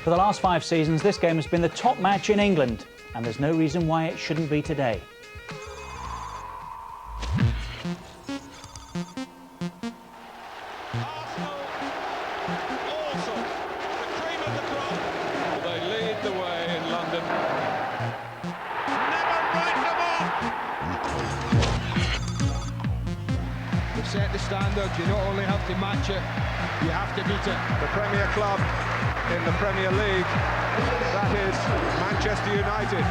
For the last 5 seasons, this game has been the top match in England, and there's no reason why it shouldn't be today. Set the standard. You not only have to match it, you have to beat it. The Premier club in the Premier League, that is Manchester United.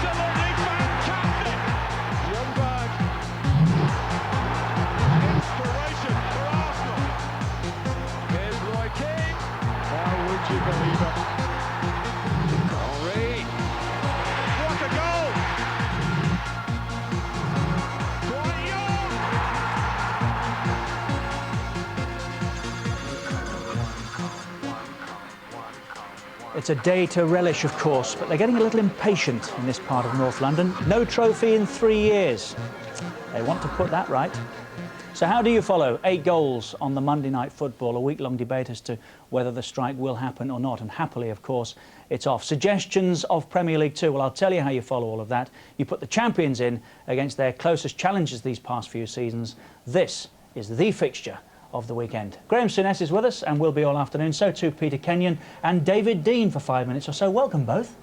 Absolutely fantastic! Youngberg. Inspiration for Arsenal. Here's Roy Keane. How would you believe it? Henry. What a goal! It's a day to relish, of course, but they're getting a little impatient in this part of North London. No trophy in 3 years. They want to put that right. So how do you follow 8 goals on the Monday Night Football, a week-long debate as to whether the strike will happen or not, and happily, of course, it's off. Suggestions of Premier League 2, well, I'll tell you how you follow all of that. You put the champions in against their closest challengers these past few seasons. This is the fixture of the weekend. Graham Souness is with us and will be all afternoon. So too Peter Kenyon and David Dean for 5 minutes or so. Welcome both.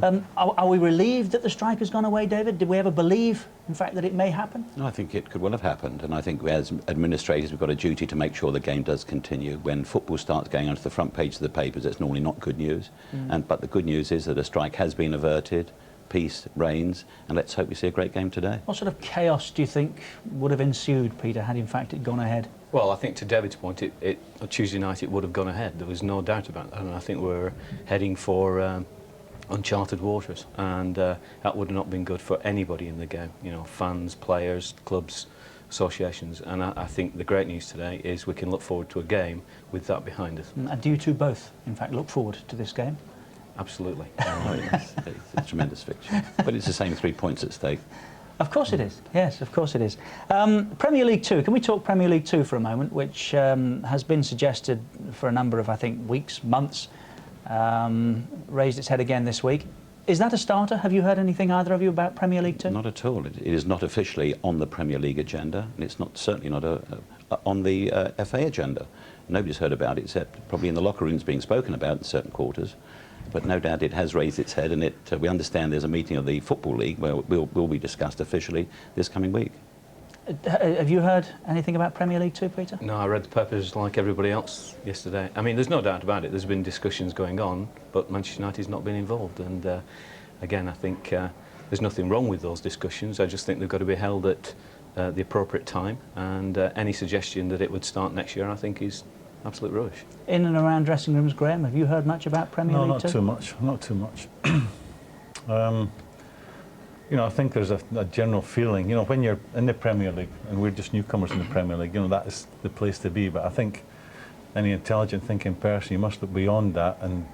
Are we relieved that the strike has gone away, David? Did we ever believe, in fact, that it may happen? No, I think it could well have happened, and I think as administrators we've got a duty to make sure the game does continue. When football starts going onto the front page of the papers, it's normally not good news. But the good news is that a strike has been averted, peace reigns, and let's hope we see a great game today. What sort of chaos do you think would have ensued, Peter, had in fact it gone ahead? Well, I think to David's point, on Tuesday night it would have gone ahead. There was no doubt about that, and I think we're heading for uncharted waters, and that would have not been good for anybody in the game. You know, fans, players, clubs, associations, and I think the great news today is we can look forward to a game with that behind us. And do you two both, in fact, look forward to this game? Absolutely. It's a tremendous fixture, but it's the same 3 points at stake. Of course it is, yes, of course it is. Premier League 2, can we talk Premier League 2 for a moment, which has been suggested for a number of, I think, weeks, months, raised its head again this week. Is that a starter? Have you heard anything, either of you, about Premier League 2? Not at all. It is not officially on the Premier League agenda, and it's not certainly not on the FA agenda. Nobody's heard about it, except probably in the locker rooms being spoken about in certain quarters. But no doubt it has raised its head, and we understand there's a meeting of the Football League where will be discussed officially this coming week. Have you heard anything about Premier League 2, Peter? No, I read the papers like everybody else yesterday. I mean, there's no doubt about it. There's been discussions going on, but Manchester United's not been involved. And again, I think there's nothing wrong with those discussions. I just think they've got to be held at the appropriate time. And any suggestion that it would start next year, I think, is absolute rubbish. In and around dressing rooms, Graham, have you heard much about Premier League 2? No, not too much. Not too much. You know, I think there's a general feeling, you know, when you're in the Premier League, and we're just newcomers in the Premier League, you know, that is the place to be. But I think any intelligent thinking person, you must look beyond that, and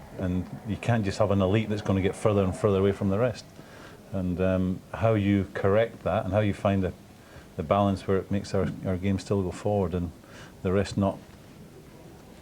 you can't just have an elite that's going to get further and further away from the rest. And how you correct that, and how you find the balance where it makes our game still go forward and the rest not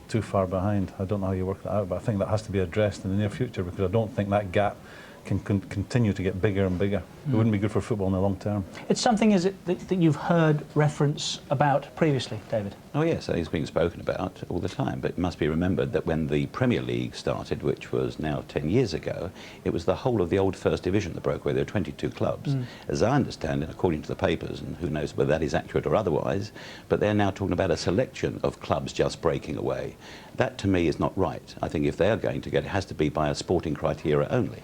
too far behind. I don't know how you work that out, but I think that has to be addressed in the near future, because I don't think that gap can continue to get bigger and bigger. It wouldn't be good for football in the long term. It's something, is it, that you've heard reference about previously, David? Oh yes, it's being spoken about all the time, but it must be remembered that when the Premier League started, which was now 10 years ago, it was the whole of the old First Division that broke away. There were 22 clubs. As I understand it, according to the papers, and who knows whether that is accurate or otherwise, but they're now talking about a selection of clubs just breaking away. That, to me, is not right. I think if they are going to get it, has to be by a sporting criteria only.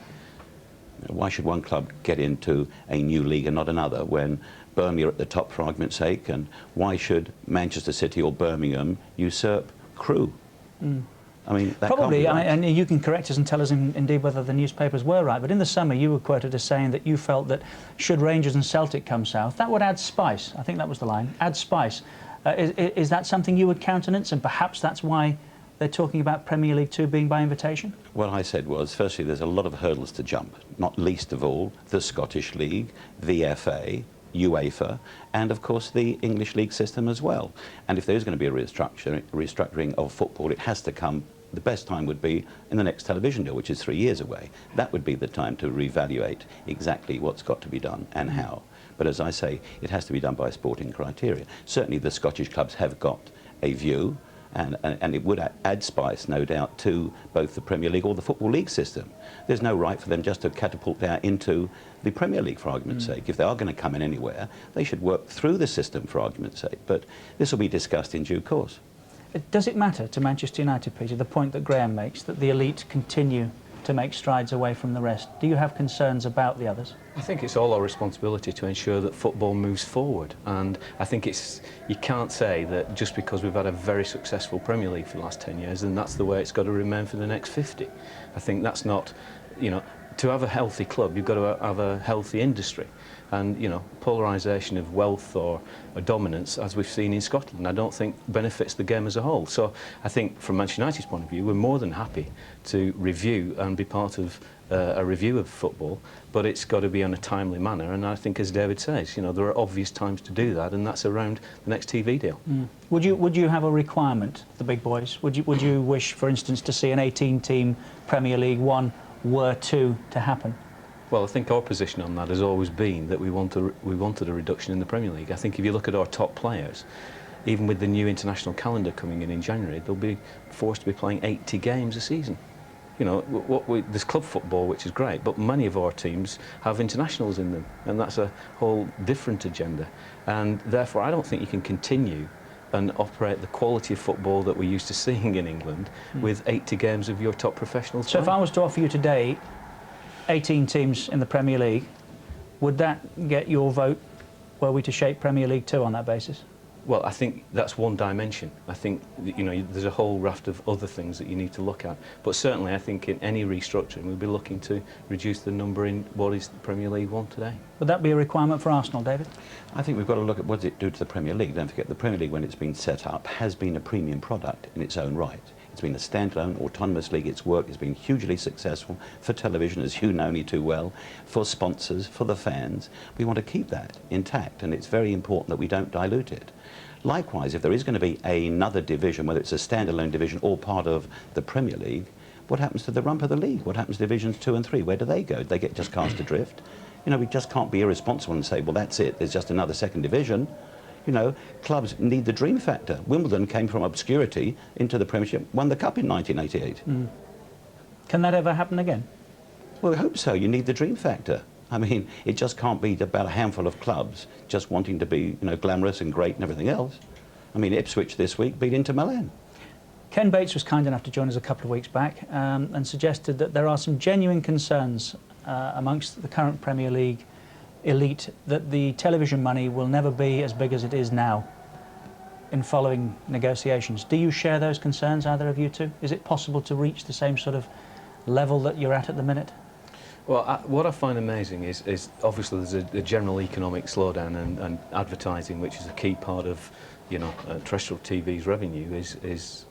Why should one club get into a new league and not another when Birmingham are at the top, for argument's sake, and why should Manchester City or Birmingham usurp Crewe? I mean, that probably, can't be right. and you can correct us and tell us indeed whether the newspapers were right, but in the summer you were quoted as saying that you felt that should Rangers and Celtic come south, that would add spice. I think that was the line, add spice. Is that something you would countenance, and perhaps that's why they're talking about Premier League 2 being by invitation? What I said was, firstly, there's a lot of hurdles to jump, not least of all the Scottish League, the FA, UEFA, and of course the English league system as well. And if there is going to be a restructuring of football, it has to come. The best time would be in the next television deal, which is 3 years away. That would be the time to reevaluate exactly what's got to be done and how. But as I say, it has to be done by sporting criteria. Certainly the Scottish clubs have got a view, and it would add spice, no doubt, to both the Premier League or the Football League system. There's no right for them just to catapult that into the Premier League, for argument's sake. If they are going to come in anywhere, they should work through the system, for argument's sake. But this will be discussed in due course. Does it matter to Manchester United, Peter, the point that Graham makes, that the elite continue to make strides away from the rest? Do you have concerns about the others? I think it's all our responsibility to ensure that football moves forward, and I think you can't say that just because we've had a very successful Premier League for the last 10 years, then that's the way it's got to remain for the next 50. I think that's not, you know, to have a healthy club, you've got to have a healthy industry. And, you know, polarisation of wealth or a dominance, as we've seen in Scotland, I don't think benefits the game as a whole. So I think from Manchester United's point of view, we're more than happy to review and be part of a review of football, but it's got to be on a timely manner. And I think, as David says, you know, there are obvious times to do that, and that's around the next TV deal. Would you have a requirement, the big boys? Would you wish, for instance, to see an 18-team Premier League one were to happen? Well, I think our position on that has always been that we wanted a reduction in the Premier League. I think if you look at our top players, even with the new international calendar coming in January, they'll be forced to be playing 80 games a season. You know, there's club football, which is great, but many of our teams have internationals in them, and that's a whole different agenda. And therefore, I don't think you can continue and operate the quality of football that we're used to seeing in England with 80 games of your top professionals. So if I was to offer you today 18 teams in the Premier League, would that get your vote were we to shape Premier League 2 on that basis? Well, I think that's one dimension. I think, you know, there's a whole raft of other things that you need to look at. But certainly I think in any restructuring we'll be looking to reduce the number in what is the Premier League 1 today. Would that be a requirement for Arsenal, David? I think we've got to look at what does it do to the Premier League. Don't forget, the Premier League, when it's been set up, has been a premium product in its own right. It's been a standalone, autonomous league. Its work has been hugely successful for television, as you know only too well, for sponsors, for the fans. We want to keep that intact, and it's very important that we don't dilute it. Likewise, if there is going to be another division, whether it's a standalone division or part of the Premier League, what happens to the rump of the league? What happens to divisions 2 and 3? Where do they go? Do they get just cast adrift? You know, we just can't be irresponsible and say, well, that's it, there's just another second division. You know, clubs need the dream factor. Wimbledon came from obscurity into the Premiership, won the Cup in 1988. Can that ever happen again? Well, we hope so. You need the dream factor. I mean, it just can't be about a handful of clubs just wanting to be, you know, glamorous and great and everything else. I mean, Ipswich this week beat Inter Milan. Ken Bates was kind enough to join us a couple of weeks back and suggested that there are some genuine concerns amongst the current Premier League elite that the television money will never be as big as it is now in following negotiations. Do you share those concerns, either of you two? Is it possible to reach the same sort of level that you're at the minute? Well, what I find amazing is obviously there's a general economic slowdown, and advertising, which is a key part of, you know, terrestrial TV's revenue, is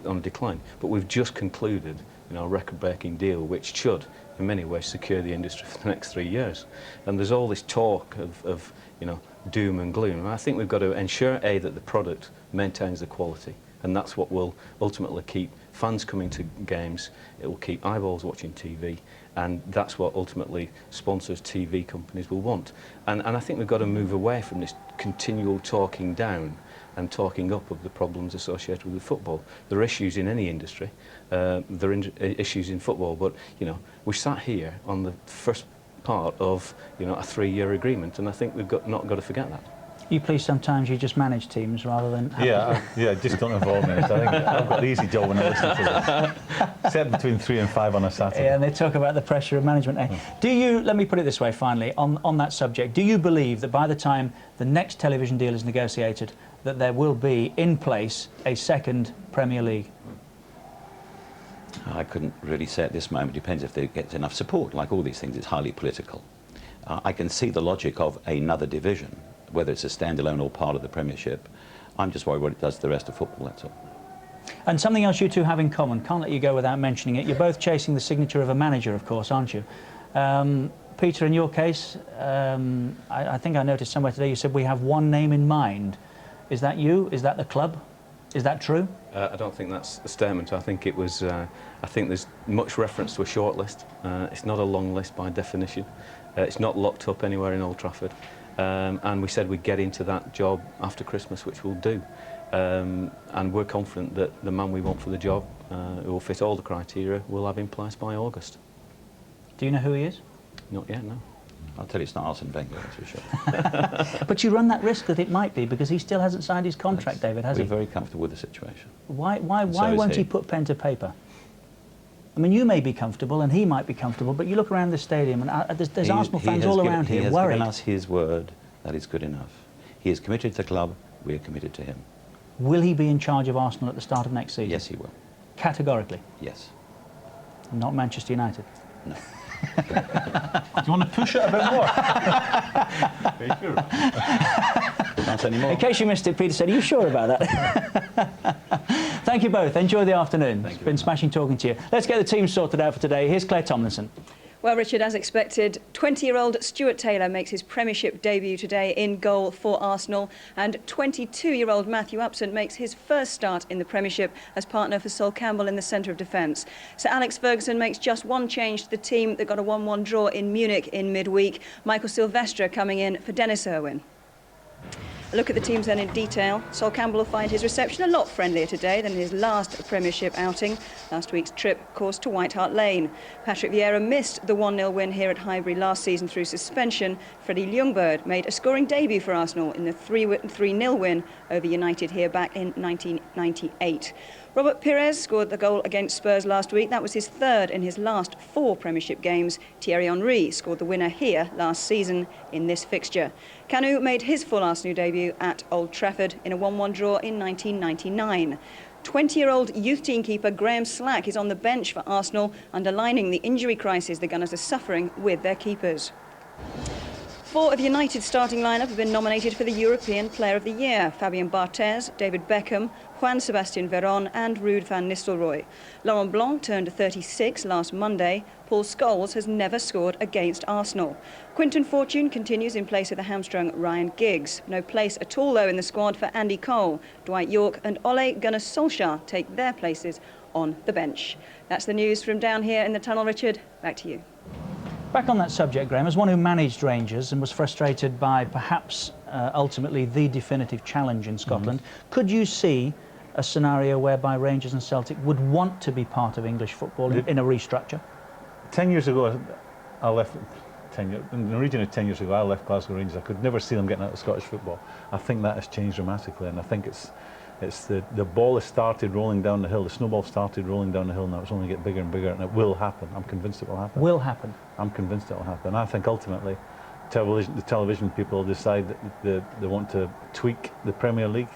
on a decline. But we've just concluded, you know, a record-breaking deal which should, in many ways, secure the industry for the next 3 years. And there's all this talk of you know, doom and gloom. And I think we've got to ensure, A, that the product maintains the quality, and that's what will ultimately keep fans coming to games. It will keep eyeballs watching TV, and that's what ultimately sponsors, TV companies will want. And I think we've got to move away from this continual talking down and talking up of the problems associated with football. There are issues in any industry, there are issues in football, but, you know, we sat here on the first part of, you know, a 3-year agreement, and I think we've not got to forget that. You please sometimes you just manage teams rather than... Yeah, just don't involve me. I think I've got the easy job when I listen to this. Set between 3 and 5 on a Saturday. Yeah, and they talk about the pressure of management. Do you, let me put it this way finally, on that subject, do you believe that by the time the next television deal is negotiated, that there will be in place a second Premier League? I couldn't really say at this moment. It depends if they get enough support. Like all these things, it's highly political. I can see the logic of another division, whether it's a standalone or part of the Premiership. I'm just worried what it does to the rest of football, that's all. And something else you two have in common, can't let you go without mentioning it. You're both chasing the signature of a manager, of course, aren't you? Peter, in your case, I think I noticed somewhere today you said we have one name in mind. Is that you? Is that the club? Is that true? I don't think that's a statement. I think it was. I think there's much reference to a short list. It's not a long list by definition. It's not locked up anywhere in Old Trafford. And we said we'd get into that job after Christmas, which we'll do. And we're confident that the man we want for the job, who will fit all the criteria, will have in place by August. Do you know who he is? Not yet, no. I'll tell you it's not Arsene Wenger, that's for sure. But you run that risk that it might be, because he still hasn't signed his contract, David, has he? We're very comfortable with the situation. Why won't he put pen to paper? I mean, you may be comfortable and he might be comfortable, but you look around the stadium and there's Arsenal fans all around here worried. He has given us his word that is good enough. He is committed to the club, we are committed to him. Will he be in charge of Arsenal at the start of next season? Yes, he will. Categorically? Yes. Not Manchester United? No. Do you want to push it a bit more? Are you sure? Can't say any more. In case you missed it, Peter said, are you sure about that? Thank you both. Enjoy the afternoon. It's been smashing talking to you. Let's get the team sorted out for today. Here's Claire Tomlinson. Well, Richard, as expected, 20-year-old Stuart Taylor makes his Premiership debut today in goal for Arsenal, and 22-year-old Matthew Upson makes his first start in the Premiership as partner for Sol Campbell in the centre of defence. Sir Alex Ferguson makes just one change to the team that got a 1-1 draw in Munich in midweek. Michael Silvestre coming in for Dennis Irwin. A look at the teams then in detail. Sol Campbell will find his reception a lot friendlier today than his last Premiership outing. Last week's trip, of course, to White Hart Lane. Patrick Vieira missed the 1-0 win here at Highbury last season through suspension. Freddie Ljungberg made a scoring debut for Arsenal in the 3-0 win over United here back in 1998. Robert Pires scored the goal against Spurs last week. That was his third in his last 4 Premiership games. Thierry Henry scored the winner here last season in this fixture. Kanu made his full Arsenal debut at Old Trafford in a 1-1 draw in 1999. 20-year-old youth team keeper Graham Slack is on the bench for Arsenal, underlining the injury crisis the Gunners are suffering with their keepers. 4 of United's starting lineup have been nominated for the European Player of the Year. Fabien Barthez, David Beckham, Juan Sebastian Veron and Ruud van Nistelrooy. Laurent Blanc turned 36 last Monday. Paul Scholes has never scored against Arsenal. Quinton Fortune continues in place of the hamstrung Ryan Giggs. No place at all, though, in the squad for Andy Cole. Dwight York and Ole Gunnar Solskjaer take their places on the bench. That's the news from down here in the tunnel, Richard. Back to you. Back on that subject, Graham, as one who managed Rangers and was frustrated by perhaps ultimately the definitive challenge in Scotland, could you see a scenario whereby Rangers and Celtic would want to be part of English football in a restructure? 10 years ago, I left. In the region of 10 years ago, I left Glasgow Rangers. I could never see them getting out of Scottish football. I think that has changed dramatically, and I think it's the ball has started rolling down the hill. The snowball started rolling down the hill. Now it's only get bigger and bigger, and it will happen. I'm convinced it will happen. Will happen. I'm convinced it will happen. I think ultimately, the television people decide that they want to tweak the Premier League.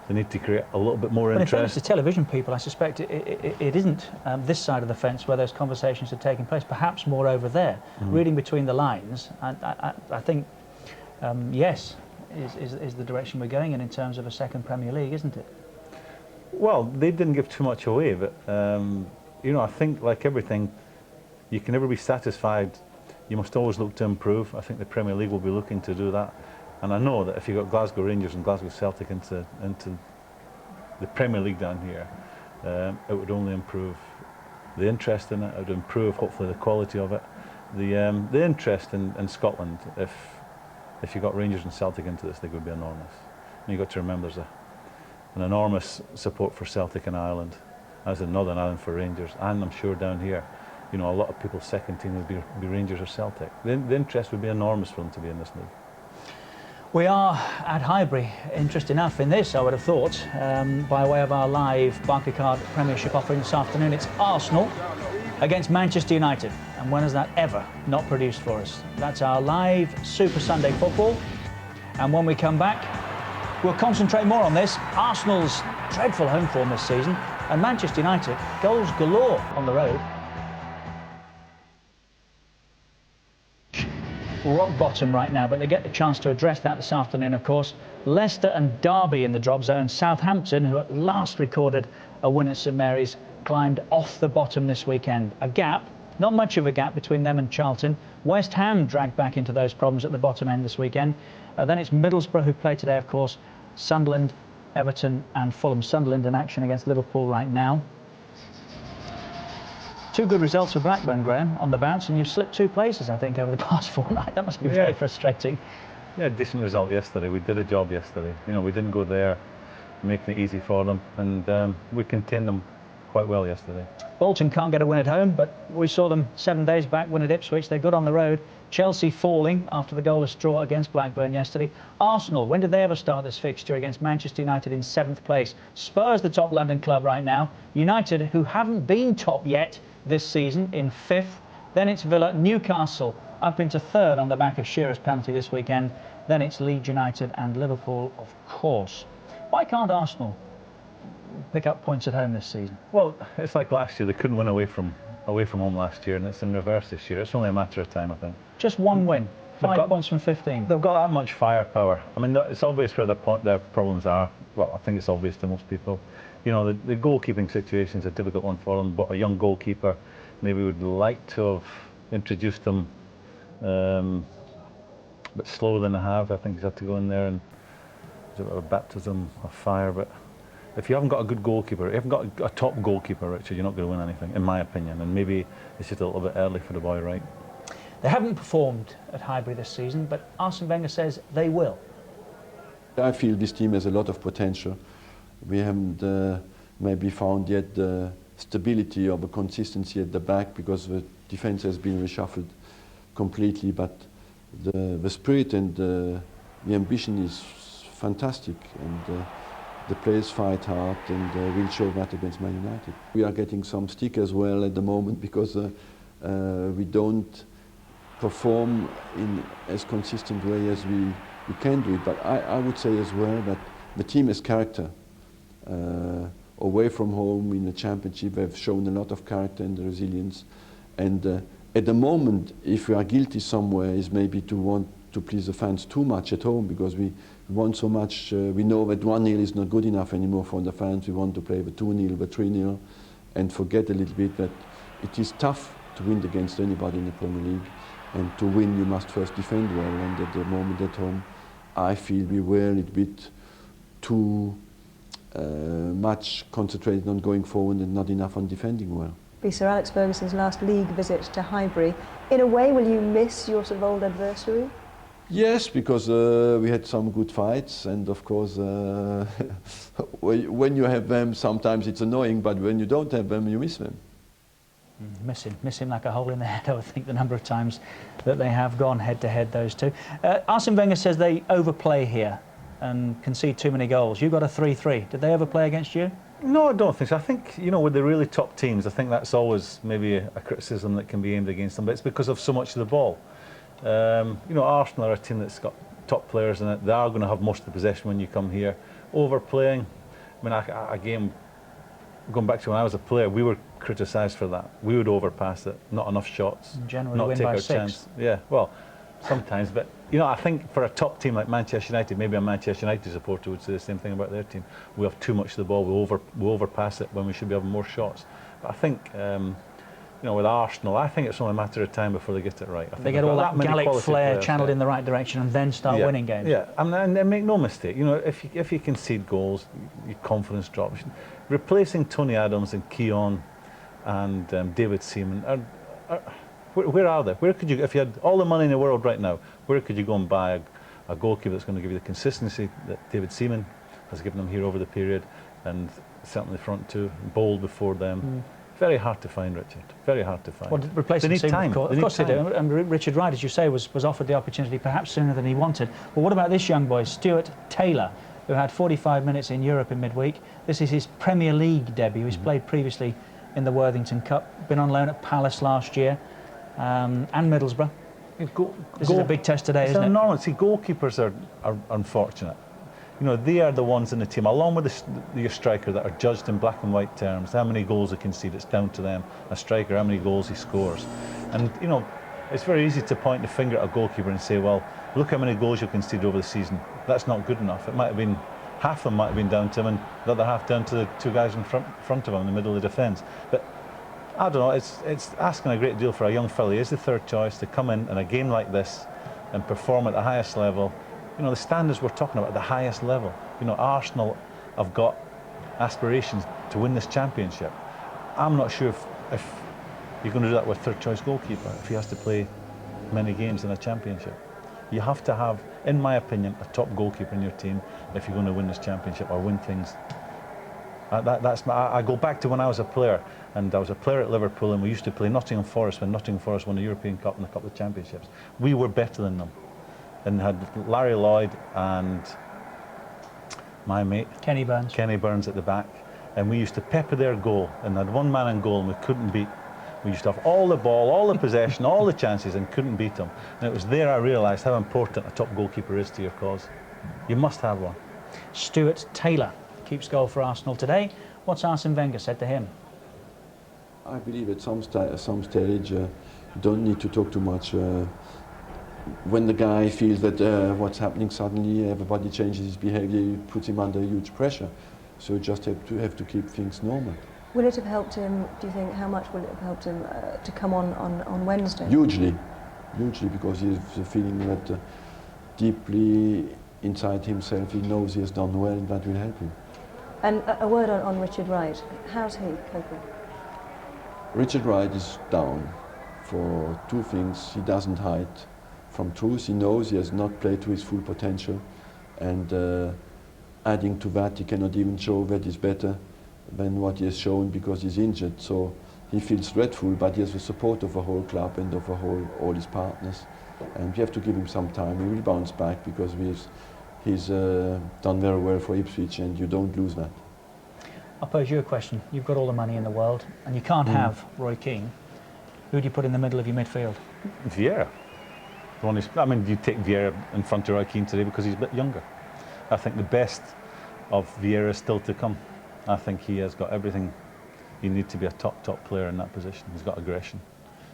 They need to create a little bit more interest. But in fairness to television people, I suspect it isn't this side of the fence where those conversations are taking place. Perhaps more over there. Reading between the lines, I think yes. Is the direction we're going in terms of a second Premier League, isn't it? Well, they didn't give too much away, but you know, I think like everything, you can never be satisfied. You must always look to improve. I think the Premier League will be looking to do that, and I know that if you got Glasgow Rangers and Glasgow Celtic into the Premier League down here, it would only improve the interest in it. It would improve, hopefully, the quality of it. The interest in Scotland, if you got Rangers and Celtic into this, they would be enormous. And you've got to remember there's an enormous support for Celtic in Ireland, as in Northern Ireland for Rangers, and I'm sure down here, you know, a lot of people's second team would be Rangers or Celtic. The interest would be enormous for them to be in this league. We are at Highbury, interest enough in this, I would have thought, by way of our live Barclaycard Premiership offering this afternoon. It's Arsenal against Manchester United. And when has that ever not produced for us? That's our live Super Sunday football. And when we come back, we'll concentrate more on this. Arsenal's dreadful home form this season, and Manchester United, goals galore on the road. Rock bottom right now, but they get the chance to address that this afternoon, of course. Leicester and Derby in the drop zone. Southampton, who at last recorded a win at St Mary's, climbed off the bottom this weekend. A gap Not much of a gap between them and Charlton. West Ham dragged back into those problems at the bottom end this weekend. Then it's Middlesbrough who play today, of course. Sunderland, Everton and Fulham. Sunderland in action against Liverpool right now. 2 good results for Blackburn, Graham, on the bounce, and you've slipped 2 places, I think, over the past fortnight. That must be very frustrating. Yeah, decent result yesterday. We did a job yesterday. You know, we didn't go there making it easy for them, and we contained them quite well yesterday. Bolton can't get a win at home, but we saw them 7 days back win at Ipswich. They're good on the road. Chelsea falling after the goalless draw against Blackburn yesterday. Arsenal, when did they ever start this fixture against Manchester United in 7th place? Spurs, the top London club right now. United, who haven't been top yet this season, in 5th. Then it's Villa, Newcastle up into 3rd on the back of Shearer's penalty this weekend. Then it's Leeds United and Liverpool, of course. Why can't Arsenal pick up points at home this season? Well, it's like last year. They couldn't win away from home last year, and it's in reverse this year. It's only a matter of time, I think. Just 1 win, 5 points from 15. They've got that much firepower. I mean, it's obvious where their problems are. Well, I think it's obvious to most people. You know, the goalkeeping situation is a difficult one for them, but a young goalkeeper maybe would like to have introduced them a bit slower than they have. I think he's had to go in there and there's a bit of a baptism of fire. But if you haven't got a good goalkeeper, if you haven't got a top goalkeeper, Richard, you're not going to win anything, in my opinion. And maybe it's just a little bit early for the boy, right? They haven't performed at Highbury this season, but Arsene Wenger says they will. I feel this team has a lot of potential. We haven't maybe found yet the stability or the consistency at the back because the defense has been reshuffled completely, but the spirit and the ambition is fantastic, and the players fight hard, and we'll show that against Man United. We are getting some stick as well at the moment because we don't perform in as consistent way as we can do it, but I would say as well that the team has character. Away from home in the Championship, they've shown a lot of character and resilience. And at the moment, if we are guilty somewhere, is maybe to want to please the fans too much at home because we want so much. We know that 1-0 is not good enough anymore for the fans. We want to play the 2-0, the 3-0, and forget a little bit that it is tough to win against anybody in the Premier League. And to win, you must first defend well. And at the moment at home, I feel we were a little bit too much concentrated on going forward and not enough on defending well. Be Sir Alex Ferguson's last league visit to Highbury. In a way, will you miss your sort of old adversary? Yes, because we had some good fights, and of course, when you have them, sometimes it's annoying, but when you don't have them, you miss them. Miss him like a hole in the head, I would think, the number of times that they have gone head-to-head, those two. Arsene Wenger says they overplay here and concede too many goals. You got a 3-3. Did they overplay against you? No, I don't think so. I think, you know, with the really top teams, I think that's always maybe a criticism that can be aimed against them, but it's because of so much of the ball. You know, Arsenal are a team that's got top players in it. They are going to have most of the possession when you come here. Overplaying, I mean, again, going back to when I was a player, we were criticised for that. We would overpass it, not enough shots, generally not win take by our 6. chance. Yeah, well, sometimes, but you know, I think for a top team like Manchester United, maybe a Manchester United supporter would say the same thing about their team. We have too much of the ball. We overpass it when we should be having more shots. But I think, you know, with Arsenal, I think it's only a matter of time before they get it right. I think they get all that Gallic flair players, channeled in the right direction and then start winning games. Yeah, and make no mistake, you know, if you concede goals, your confidence drops. Replacing Tony Adams and Keane and David Seaman, where are they? Where could you, if you had all the money in the world right now, where could you go and buy a goalkeeper that's going to give you the consistency that David Seaman has given them here over the period, and certainly the front two, Bold before them. Very hard to find, Richard. Very hard to find. Well, replacing Seaman, of course they do. And Richard Wright, as you say, was offered the opportunity perhaps sooner than he wanted. Well, what about this young boy, Stuart Taylor, who had 45 minutes in Europe in midweek? This is his Premier League debut. He's played previously in the Worthington Cup, been on loan at Palace last year, and Middlesbrough. This is a big test today, isn't it? No, see, goalkeepers are unfortunate. You know, they are the ones in the team, along with your striker, that are judged in black and white terms. How many goals they concede, it's down to them. A striker, how many goals he scores. And, you know, it's very easy to point the finger at a goalkeeper and say, well, look how many goals you've conceded over the season. That's not good enough. It might have been, half of them might have been down to him, and the other half down to the two guys in front of him in the middle of the defence. But I don't know, it's asking a great deal for a young fella. He is the third choice to come in a game like this and perform at the highest level. You know, the standards we're talking about at the highest level. You know, Arsenal have got aspirations to win this championship. I'm not sure if you're going to do that with third choice goalkeeper, if he has to play many games in a championship. You have to have, in my opinion, a top goalkeeper in your team if you're going to win this championship or win things. I go back to when I was a player, and I was a player at Liverpool, and we used to play Nottingham Forest when Nottingham Forest won the European Cup and a couple of championships. We were better than them, and had Larry Lloyd and my mate Kenny Burns at the back, and we used to pepper their goal, and had one man in goal, and we couldn't beat. We used to have all the ball, all the possession, all the chances, and couldn't beat them. And it was there I realised how important a top goalkeeper is to your cause. You must have one. Stuart Taylor keeps goal for Arsenal today. What's Arsene Wenger said to him? I believe at some stage you don't need to talk too much. When the guy feels that what's happening, suddenly everybody changes his behaviour, it puts him under huge pressure. So you just have to keep things normal. Will it have helped him, do you think, how much will it have helped him to come on Wednesday? Hugely, because he has a feeling that deeply inside himself he knows he has done well, and that will help him. And a word on Richard Wright. How's he coping? Richard Wright is down for two things. He doesn't hide from truth. He knows he has not played to his full potential, and adding to that, he cannot even show that he's better than what he has shown because he's injured. So he feels dreadful, but he has the support of the whole club and of all his partners. And we have to give him some time. He will bounce back because he's done very well for Ipswich, and you don't lose that. I'll pose you a question. You've got all the money in the world, and you can't have Roy Keane. Who do you put in the middle of your midfield? Vieira. I mean, you take Vieira in front of Roy Keane today because he's a bit younger. I think the best of Vieira is still to come. I think he has got everything you need to be a top player in that position. He's got aggression,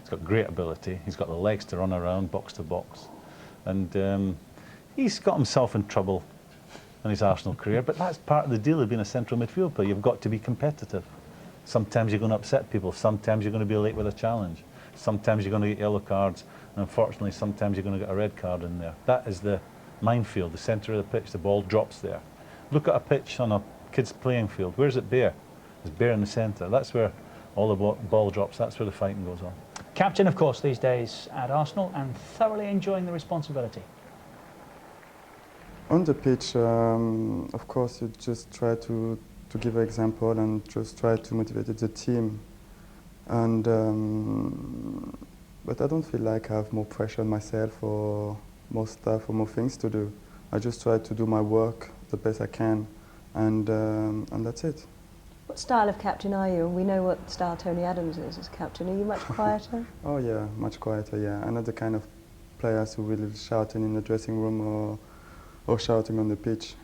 he's got great ability, he's got the legs to run around box to box, and he's got himself in trouble in his Arsenal career, but that's part of the deal of being a central midfield player. You've got to be competitive. Sometimes you're going to upset people, sometimes you're going to be late with a challenge, sometimes you're going to get yellow cards, and unfortunately sometimes you're going to get a red card in there. That is the minefield, the centre of the pitch. The ball drops there. Look at a pitch on a kid's playing field. Where's it bare? It's bare in the centre. That's where all the ball drops. That's where the fighting goes on. Captain, of course, these days at Arsenal, and thoroughly enjoying the responsibility. On the pitch, of course, you just try to give an example and just try to motivate the team. And but I don't feel like I have more pressure on myself or more stuff or more things to do. I just try to do my work the best I can, and that's it. What style of captain are you? And we know what style Tony Adams is as captain. Are you much quieter? Oh yeah, much quieter, yeah. I'm not the kind of players who will shouting in the dressing room or shouting on the pitch.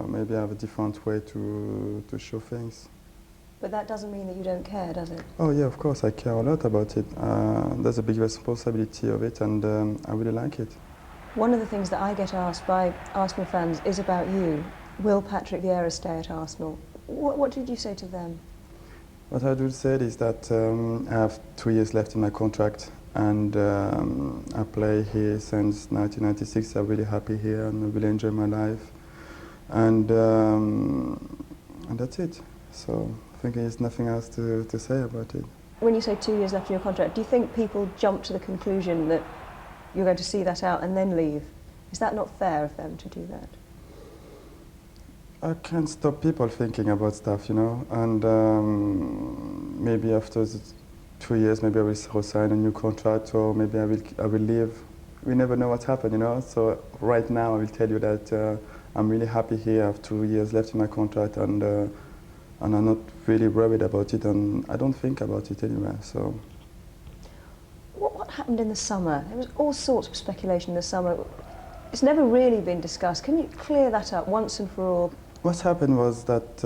Maybe I have a different way to show things. But that doesn't mean that you don't care, does it? Oh yeah, of course, I care a lot about it. There's a big responsibility of it, and I really like it. One of the things that I get asked by Arsenal fans is about you. Will Patrick Vieira stay at Arsenal? What did you say to them? What I would say is that I have 2 years left in my contract, and I play here since 1996. I'm really happy here and I really enjoy my life, and that's it. So I think there's nothing else to say about it. When you say 2 years left in your contract, do you think people jump to the conclusion that you're going to see that out and then leave? Is that not fair of them to do that? I can't stop people thinking about stuff, you know, and maybe after 2 years, maybe I will sign a new contract, or maybe I will leave. We never know what's happened, you know. So right now, I will tell you that I'm really happy here. I have 2 years left in my contract, and I'm not really worried about it, and I don't think about it anyway. So. What happened in the summer? There was all sorts of speculation in the summer. It's never really been discussed. Can you clear that up once and for all? What happened was that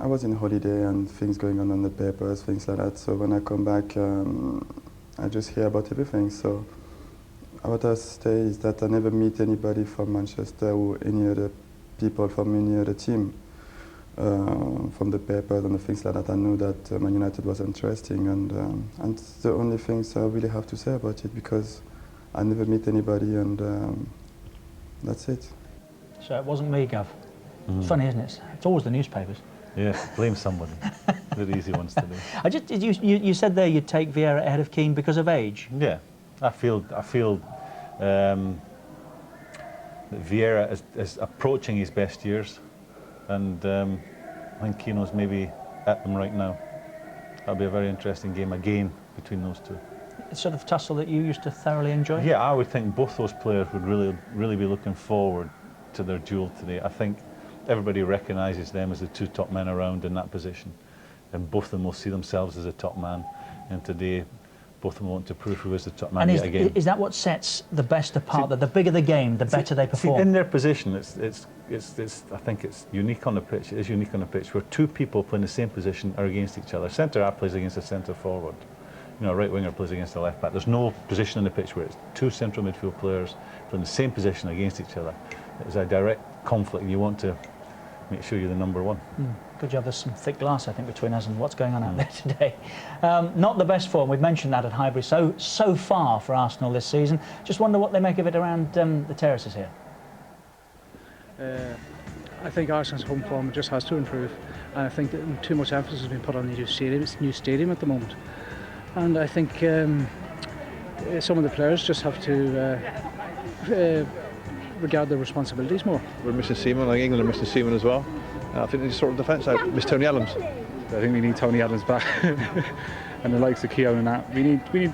I was in holiday and things going on the papers, things like that. So when I come back, I just hear about everything. So what I say is that I never meet anybody from Manchester or any other people from any other team. from the papers and the things like that, I knew that Man United was interesting, and the only things I really have to say about it, because I never meet anybody, and that's it. So it wasn't me, Gov. It's funny, isn't it? It's always the newspapers. Yeah, blame somebody. They're the easy ones to do. You said there you'd take Vieira ahead of Keane because of age. Yeah, I feel that Vieira is approaching his best years, and I think Keane's maybe at them right now. That'll be a very interesting game again between those two. It's sort of tussle that you used to thoroughly enjoy? Yeah, I would think both those players would really be looking forward to their duel today. I think everybody recognises them as the two top men around in that position, and both of them will see themselves as a top man, and today both of them want to prove who is the top man yet again. Is that what sets the best apart? That the bigger the game, the better they perform? In their position, I think it's unique on the pitch. It is unique on the pitch where two people playing the same position are against each other. Centre half plays against a centre forward. You know, a right winger plays against a left back. There's no position on the pitch where it's two central midfield players playing the same position against each other. It's a direct conflict, and you want to make sure you're the number one. Good job. There's some thick glass, I think, between us and what's going on out there today. Not the best form. We've mentioned that at Highbury so far for Arsenal this season. Just wonder what they make of it around the terraces here. I think Arsenal's home form just has to improve, and I think that too much emphasis has been put on the new stadium at the moment. And I think some of the players just have to regard their responsibilities more. We're missing Seaman, like England are missing Seaman as well. I think they sort of defence out. Miss Tony Adams. I think we need Tony Adams back, and the likes of Keane and that. We need to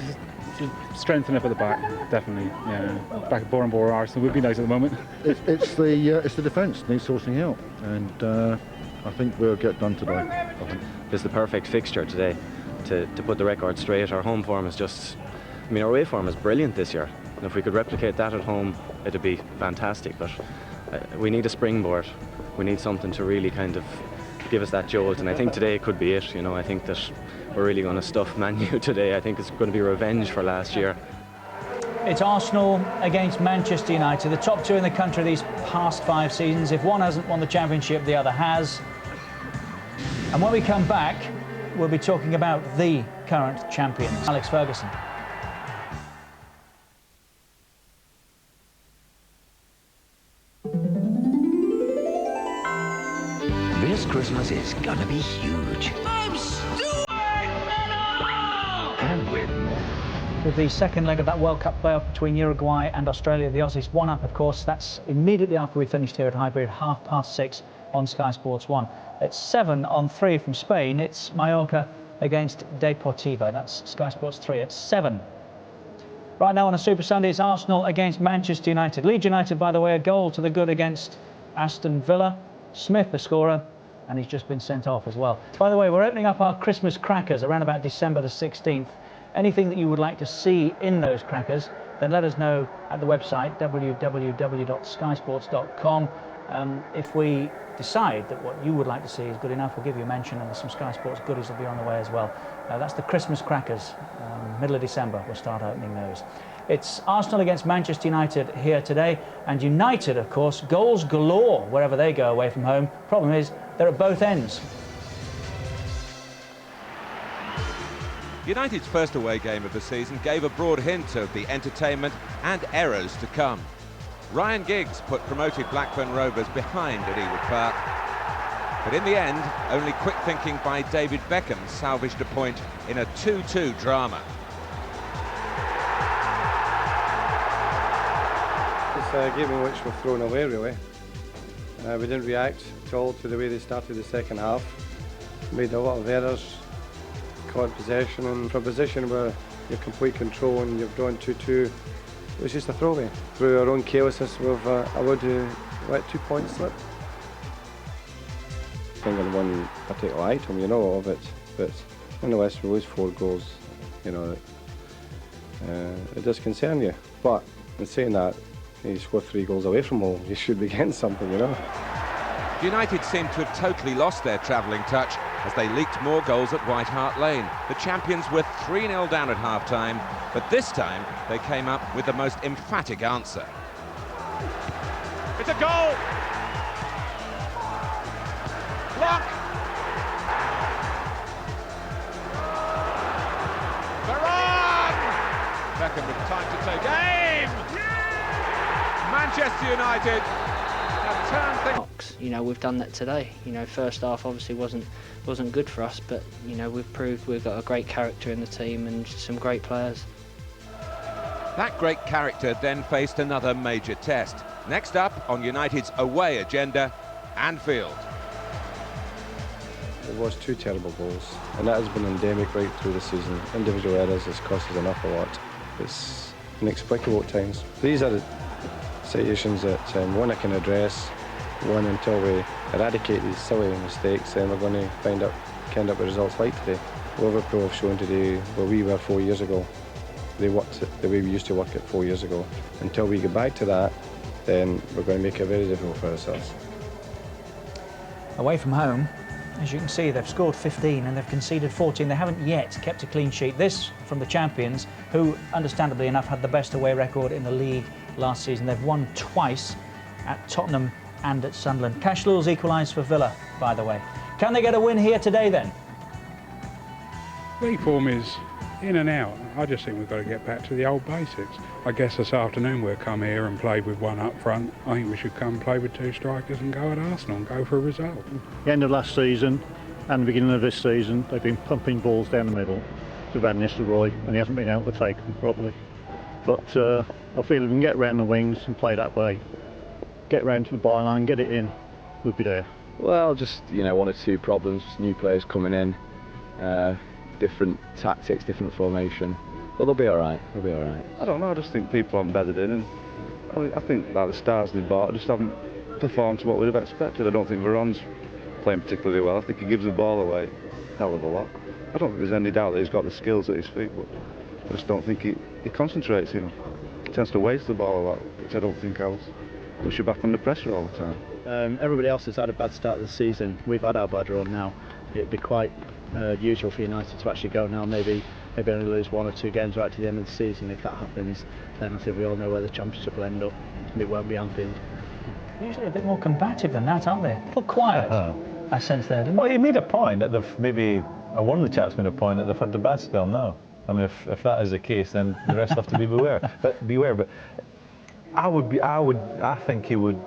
strengthen up at the back, definitely. Yeah, back at Bore Arsenal would be nice at the moment. It's the defence needs sorting out, and I think we'll get done today. It's the perfect fixture today to put the record straight. Our home form is just, I mean, our away form is brilliant this year. And if we could replicate that at home, it'd be fantastic. But we need a springboard. We need something to really kind of give us that jolt. And I think today could be it. You know, I think that we're really going to stuff Man U today. I think it's going to be revenge for last year. It's Arsenal against Manchester United, the top two in the country these past 5 seasons. If one hasn't won the Championship, the other has. And when we come back, we'll be talking about the current champions, Alex Ferguson. This Christmas is gonna be huge. I'm Stuart! And with more. With the second leg of that World Cup playoff between Uruguay and Australia, the Aussies one up, of course. That's immediately after we finished here at Highbury at 6:30 on Sky Sports 1. It's 7-3 from Spain. It's Mallorca against Deportivo. That's Sky Sports 3 at 7. Right now on a Super Sunday, it's Arsenal against Manchester United. Leeds United, by the way, a goal to the good against Aston Villa. Smith, the scorer, and he's just been sent off as well. By the way, we're opening up our Christmas crackers around about December the 16th. Anything that you would like to see in those crackers, then let us know at the website www.skysports.com. If we decide that what you would like to see is good enough, we'll give you a mention, and there's some Sky Sports goodies will be on the way as well. That's the Christmas crackers. Middle of December, we'll start opening those. It's Arsenal against Manchester United here today, and United, of course, goals galore wherever they go away from home. Problem is, they're at both ends. United's first away game of the season gave a broad hint of the entertainment and errors to come. Ryan Giggs put promoted Blackburn Rovers behind at Ewood Park. But in the end, only quick thinking by David Beckham salvaged a point in a 2-2 drama. It's a game in which we're thrown away, really. We didn't react at all to the way they started the second half. Made a lot of errors, caught possession, and for a position where you're complete control and you've drawn 2-2, it was just a throwaway. Through our own carelessness, we've allowed to let 2 points slip. I think on one particular item, you know, all of it, but nonetheless, we lose 4 goals. You know, it does concern you. But in saying that, you score 3 goals away from home, you should be getting something, you know. United seemed to have totally lost their travelling touch as they leaked more goals at White Hart Lane. The champions were 3-0 down at half-time, but this time they came up with the most emphatic answer. It's a goal! clock. Varane! Beckham with time to take aim. Manchester United have turned things. You know, we've done that today. You know, first half obviously wasn't good for us, but you know, we've proved we've got a great character in the team and some great players. That great character then faced another major test. Next up on United's away agenda, Anfield. It was 2 terrible goals, and that has been endemic right through the season. Individual errors has cost us an awful lot. It's inexplicable at times. These are the situations that one I can address. One, until we eradicate these silly mistakes, then we're going to end up with results like today. Liverpool have shown today where we were 4 years ago. They worked the way we used to work it 4 years ago. Until we get back to that, then we're going to make it very difficult for ourselves. Away from home, as you can see, they've scored 15 and they've conceded 14. They haven't yet kept a clean sheet. This from the champions, who, understandably enough, had the best away record in the league last season. They've won twice at Tottenham and at Sunderland. Cashlewell's equalised for Villa, by the way. Can they get a win here today, then? League form is in and out. I just think we've got to get back to the old basics. I guess this afternoon we'll come here and play with one up front. I think we should come play with 2 strikers and go at Arsenal and go for a result. The end of last season and the beginning of this season, they've been pumping balls down the middle to Van Nistelrooy, and he hasn't been able to take them properly. But I feel if we can get round the wings and play that way, get round to the byline, get it in, we'll be there. Well, just, you know, 1 or 2 problems, new players coming in, different tactics, different formation, but they'll be all right. They'll be all right. I don't know. I just think people haven't bedded in, and I think like the stars they bought just haven't performed to what we'd have expected. I don't think Varane's playing particularly well. I think he gives the ball away a hell of a lot. I don't think there's any doubt that he's got the skills at his feet, but I just don't think he concentrates. You know, he tends to waste the ball a lot, which I don't think helps. Push you back under pressure all the time. Everybody else has had a bad start of the season. We've had our bad run now. It'd be quite usual for United to actually go now, maybe only lose 1 or 2 games right to the end of the season. If that happens, then I think we all know where the championship will end up, and it won't be Anfield. Usually a bit more combative than that, aren't they? A little quiet, I sense there, didn't Well, he made a point that they've maybe, one of the chaps made a point that they've had the bad spell now. I mean, if that is the case, then the rest have to be beware. But I think he would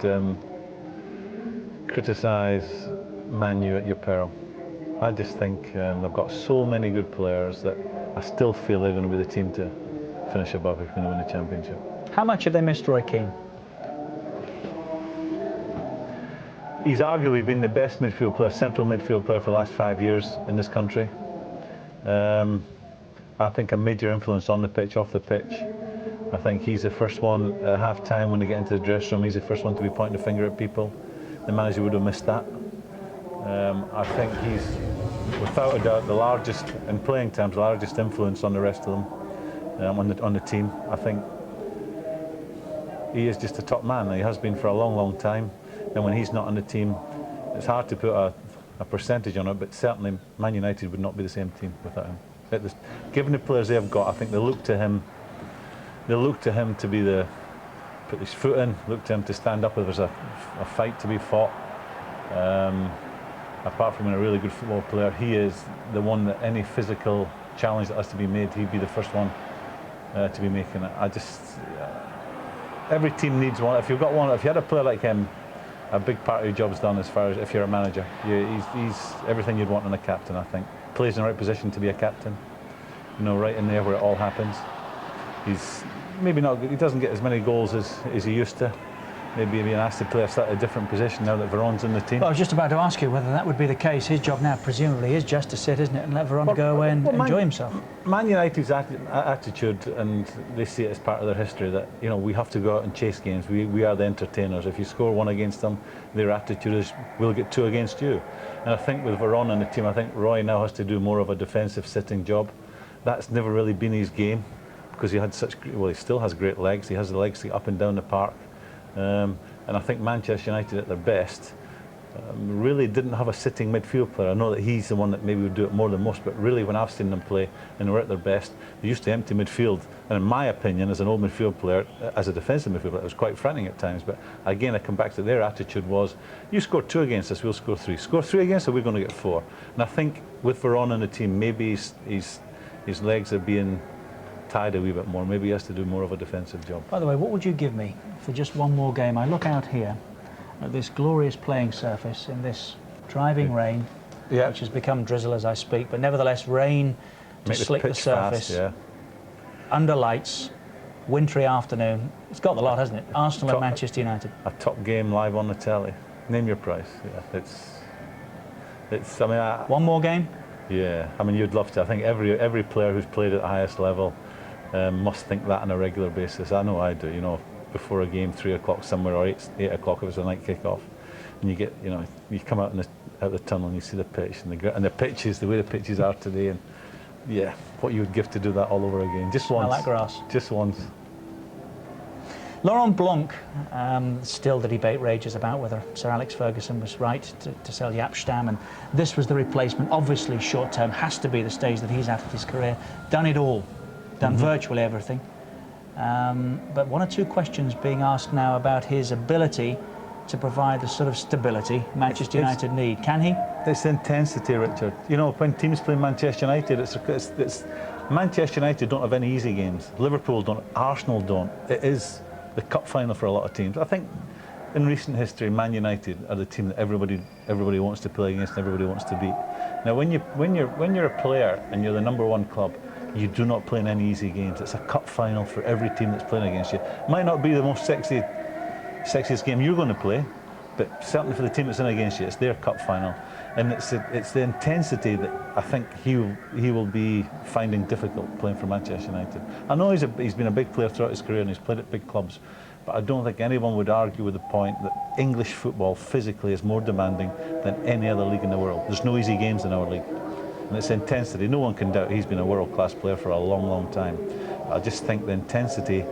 criticise Man U at your peril. I just think they've got so many good players that I still feel they're going to be the team to finish above if we're going to win the championship. How much have they missed Roy Keane? He's arguably been the best midfield player, central midfield player for the last 5 years in this country. I think a major influence on the pitch, off the pitch. I think he's the first one at half-time when they get into the dressing room. He's the first one to be pointing the finger at people. The manager would have missed that. I think he's, without a doubt, the largest, in playing terms, the largest influence on the rest of them, on the team. I think he is just a top man. He has been for a long, long time. And when he's not on the team, it's hard to put a percentage on it, but certainly Man United would not be the same team without him. Given the players they've got, I think they look to him. They look to him to be put his foot in, look to him to stand up if there's a fight to be fought. Apart from being a really good football player, he is the one that any physical challenge that has to be made, he'd be the first one to be making it. Every team needs one. If you've got one, if you had a player like him, a big part of your job's done as far as if you're a manager. He's everything you'd want in a captain, I think. Plays in the right position to be a captain. You know, right in there where it all happens. He's maybe not. He doesn't get as many goals as he used to. Maybe being asked to play a slightly different position now that Varane's in the team. Well, I was just about to ask you whether that would be the case. His job now, presumably, is just to sit, isn't it, and let Varane go away and enjoy himself. Man United's attitude, and they see it as part of their history, that we have to go out and chase games. We are the entertainers. If you score 1 against them, their attitude is we'll get 2 against you. And I think with Varane in the team, I think Roy now has to do more of a defensive sitting job. That's never really been his game, because he had he still has great legs. He has the legs to get up and down the park. And I think Manchester United at their best really didn't have a sitting midfield player. I know that he's the one that maybe would do it more than most, but really when I've seen them play and were at their best, they used to empty midfield. And in my opinion, as an old midfield player, as a defensive midfield player, it was quite frightening at times. But again, I come back to their attitude was, you score 2 against us, we'll score 3. Score 3 against us, we're going to get 4. And I think with Veron in the team, maybe his legs are being tied a wee bit more. Maybe he has to do more of a defensive job. By the way, what would you give me for just one more game? I look out here at this glorious playing surface in this driving rain, which has become drizzle as I speak, but nevertheless rain to slick the surface, fast, under lights, wintry afternoon. It's got the lot, hasn't it? Arsenal and Manchester United. A top game live on the telly. Name your price. Yeah, it's. I mean, one more game. Yeah, I mean, you'd love to. I think every player who's played at the highest level must think that on a regular basis. I know I do. You know, before a game, 3 o'clock somewhere, or 8 o'clock if it's a night kickoff, and you get, you know, you come out out the tunnel and you see the pitch and the pitches, the way the pitches are today, and yeah, what you would give to do that all over again, just once. I like grass. Just once. Laurent Blanc, still the debate rages about whether Sir Alex Ferguson was right to sell Jaap Stam, and this was the replacement. Obviously, short term has to be the stage that he's at his career. Done it all, done virtually everything. But 1 or 2 questions being asked now about his ability to provide the sort of stability Manchester United need. Can he? It's intensity, Richard. You know, when teams play Manchester United, it's Manchester United don't have any easy games. Liverpool don't. Arsenal don't. It is the cup final for a lot of teams. I think in recent history, Man United are the team that everybody wants to play against and everybody wants to beat. Now, when you're a player and you're the #1 club, you do not play in any easy games. It's a cup final for every team that's playing against you. Might not be the most sexiest game you're going to play, but certainly for the team that's in against you, it's their cup final. And it's the intensity that I think he will be finding difficult playing for Manchester United. I know he's been a big player throughout his career and he's played at big clubs, but I don't think anyone would argue with the point that English football physically is more demanding than any other league in the world. There's no easy games in our league. And it's intensity. No one can doubt he's been a world-class player for a long, long time. I just think the intensity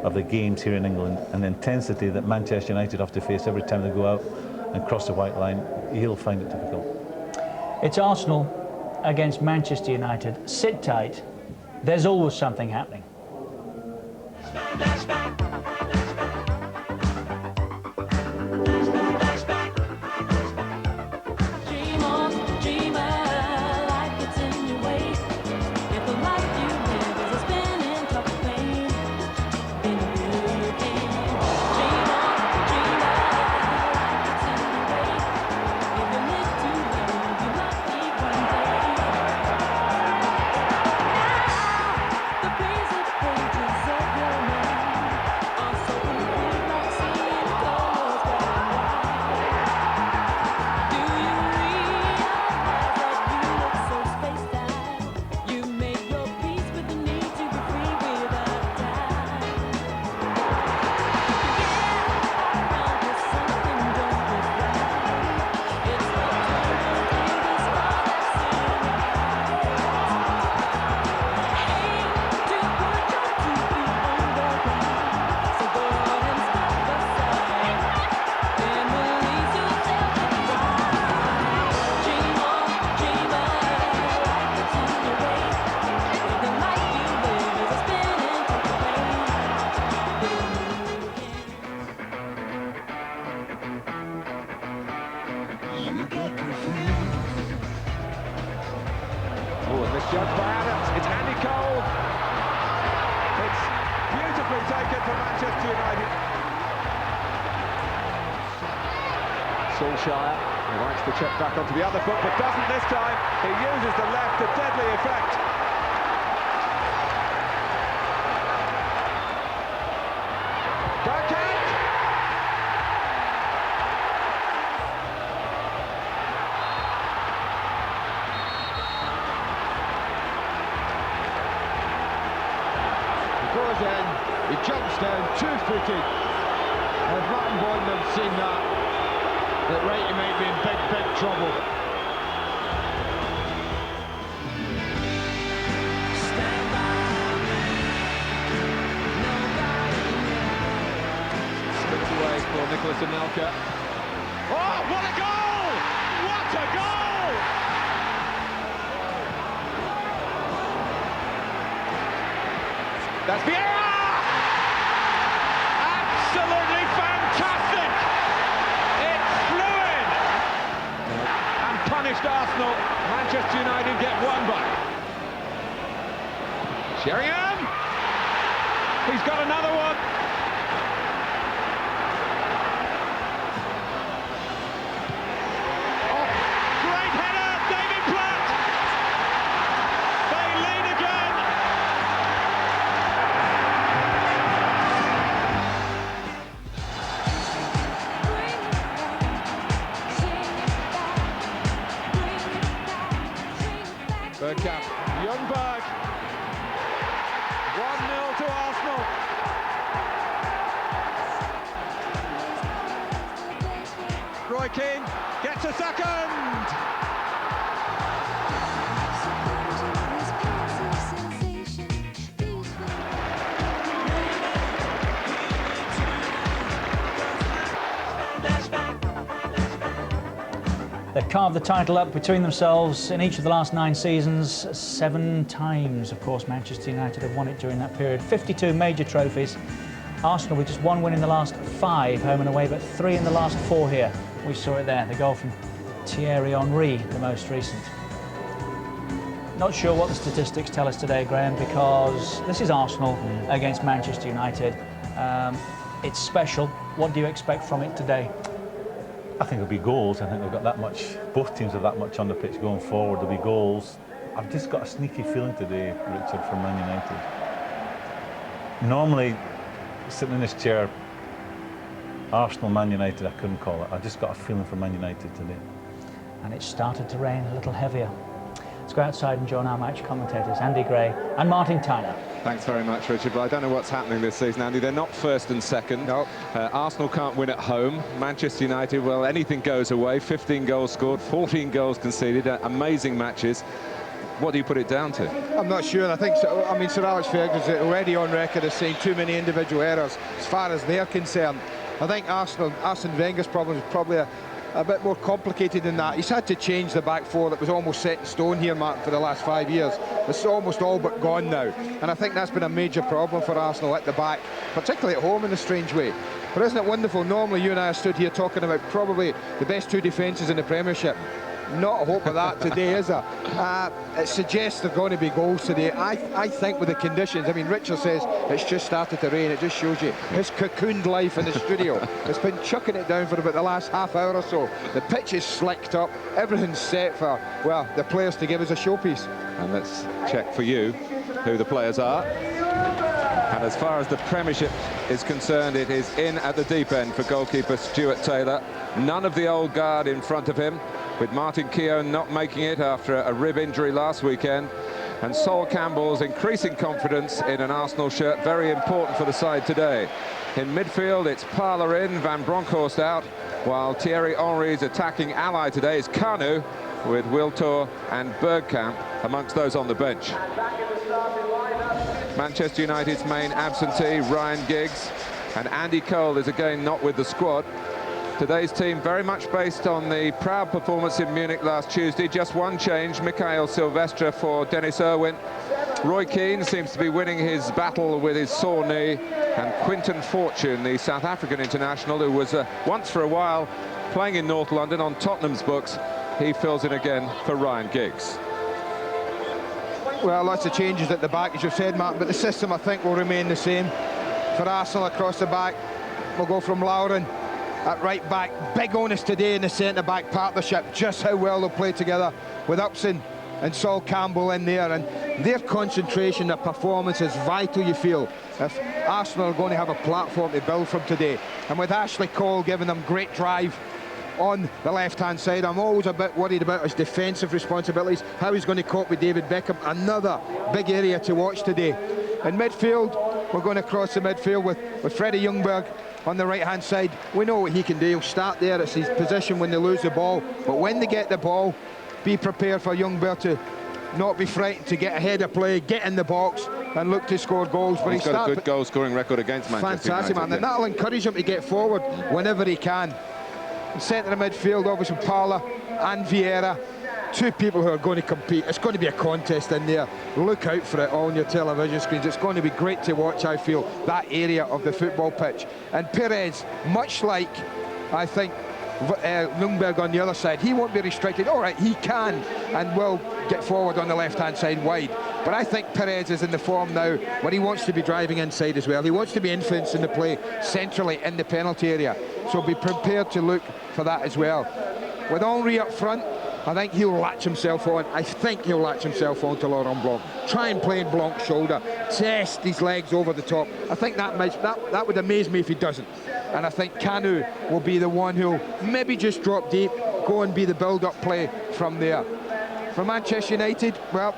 of the games here in England and the intensity that Manchester United have to face every time they go out and cross the white line, he'll find it difficult. It's Arsenal against Manchester United. Sit tight. There's always something happening. Misjudged by Adams. It's Andy Cole. It's beautifully taken for Manchester United. Solskjaer, he likes to check back onto the other foot, but doesn't this time. He uses the left to deadly effect. Backhand. Goes in, he jumps down, 2-footed. If Martin Boyden had seen that right, he might be in big, big trouble. Slipped away for Nicholas Anelka. Oh, what a goal! What a goal! That's Vieira! Absolutely fantastic! It flew in! And punished Arsenal. Manchester United get one back. Sheringham! He's got another one! Oh, great header, David Platt! They lead again! Bergkamp, Ljungberg, 1-0 to Arsenal. Roy Keane gets a second. They've carved the title up between themselves in each of the last 9 seasons, 7 times. Of course, Manchester United have won it during that period. 52 major trophies. Arsenal with just 1 win in the last 5, home and away, but 3 in the last 4 here. We saw it there, the goal from Thierry Henry, the most recent. Not sure what the statistics tell us today, Graham, because this is Arsenal against Manchester United. It's special. What do you expect from it today? I think there'll be goals. I think they've got that much, both teams have that much on the pitch going forward. There'll be goals. I've just got a sneaky feeling today, Richard, for Man United. Normally, sitting in this chair, Arsenal, Man United, I couldn't call it. I just got a feeling for Man United today. And it started to rain a little heavier. Let's go outside and join our match commentators, Andy Gray and Martin Tyler. Thanks very much, Richard. Well, I don't know what's happening this season, Andy. They're not first and second. No. Arsenal can't win at home. Manchester United, well, anything goes away. 15 goals scored, 14 goals conceded. Amazing matches. What do you put it down to? I'm not sure. I think, I mean, Sir Alex Ferguson is already on record as saying too many individual errors as far as they're concerned. I think Arsene Wenger's problem is probably a bit more complicated than that. He's had to change the back four that was almost set in stone here, Martin, for the last 5 years. It's almost all but gone now. And I think that's been a major problem for Arsenal at the back, particularly at home in a strange way. But isn't it wonderful? Normally you and I stood here talking about probably the best 2 defences in the Premiership. Not a hope of that today, is there? It suggests there are going to be goals today. I think with the conditions, I mean, Richard says it's just started to rain. It just shows you his cocooned life in the studio. It's been chucking it down for about the last half hour or so. The pitch is slicked up. Everything's set for, well, the players to give us a showpiece. And let's check for you who the players are. And as far as the Premiership is concerned, it is in at the deep end for goalkeeper Stuart Taylor. None of the old guard in front of him, with Martin Keown not making it after a rib injury last weekend. And Sol Campbell's increasing confidence in an Arsenal shirt, very important for the side today. In midfield, it's Parler in, Van Bronckhorst out, while Thierry Henry's attacking ally today is Kanu, with Wiltor and Bergkamp amongst those on the bench. Manchester United's main absentee, Ryan Giggs, and Andy Cole is again not with the squad. Today's team very much based on the proud performance in Munich last Tuesday. Just one change, Mikael Silvestre for Dennis Irwin. Roy Keane seems to be winning his battle with his sore knee. And Quinton Fortune, the South African international, who was once for a while playing in North London on Tottenham's books, he fills in again for Ryan Giggs. Well, lots of changes at the back, as you've said, Martin, but the system, I think, will remain the same. For Arsenal across the back, we'll go from Laure at right back. Big onus today in the centre-back partnership, just how well they'll play together with Arsene and Sol Campbell in there, and their concentration, their performance is vital, you feel, if Arsenal are going to have a platform to build from today. And with Ashley Cole giving them great drive on the left-hand side, I'm always a bit worried about his defensive responsibilities, how he's going to cope with David Beckham. Another big area to watch today. In midfield, we're going to cross the midfield with Freddie Ljungberg on the right-hand side. We know what he can do. He'll start there. It's his position when they lose the ball. But when they get the ball, be prepared for Ljungberg to not be frightened, to get ahead of play, get in the box and look to score goals. But he's got a good goal-scoring record against Manchester Fantastic, United. man. And that'll encourage him to get forward whenever he can. In centre of midfield, obviously Paula and Vieira. Two people who are going to compete. It's going to be a contest in there. Look out for it on your television screens. It's going to be great to watch, I feel, that area of the football pitch. And Perez, much like, I think, Ljungberg on the other side, he won't be restricted. All right, he can and will get forward on the left-hand side wide. But I think Perez is in the form now where he wants to be driving inside as well. He wants to be influencing the play centrally in the penalty area. So be prepared to look for that as well. With Henry up front, I think he'll latch himself on. I think he'll latch himself on to Laurent Blanc. Try and play in Blanc's shoulder. Test his legs over the top. I think that would amaze me if he doesn't. And I think Kanu will be the one who'll maybe just drop deep, go and be the build-up play from there. For Manchester United, well,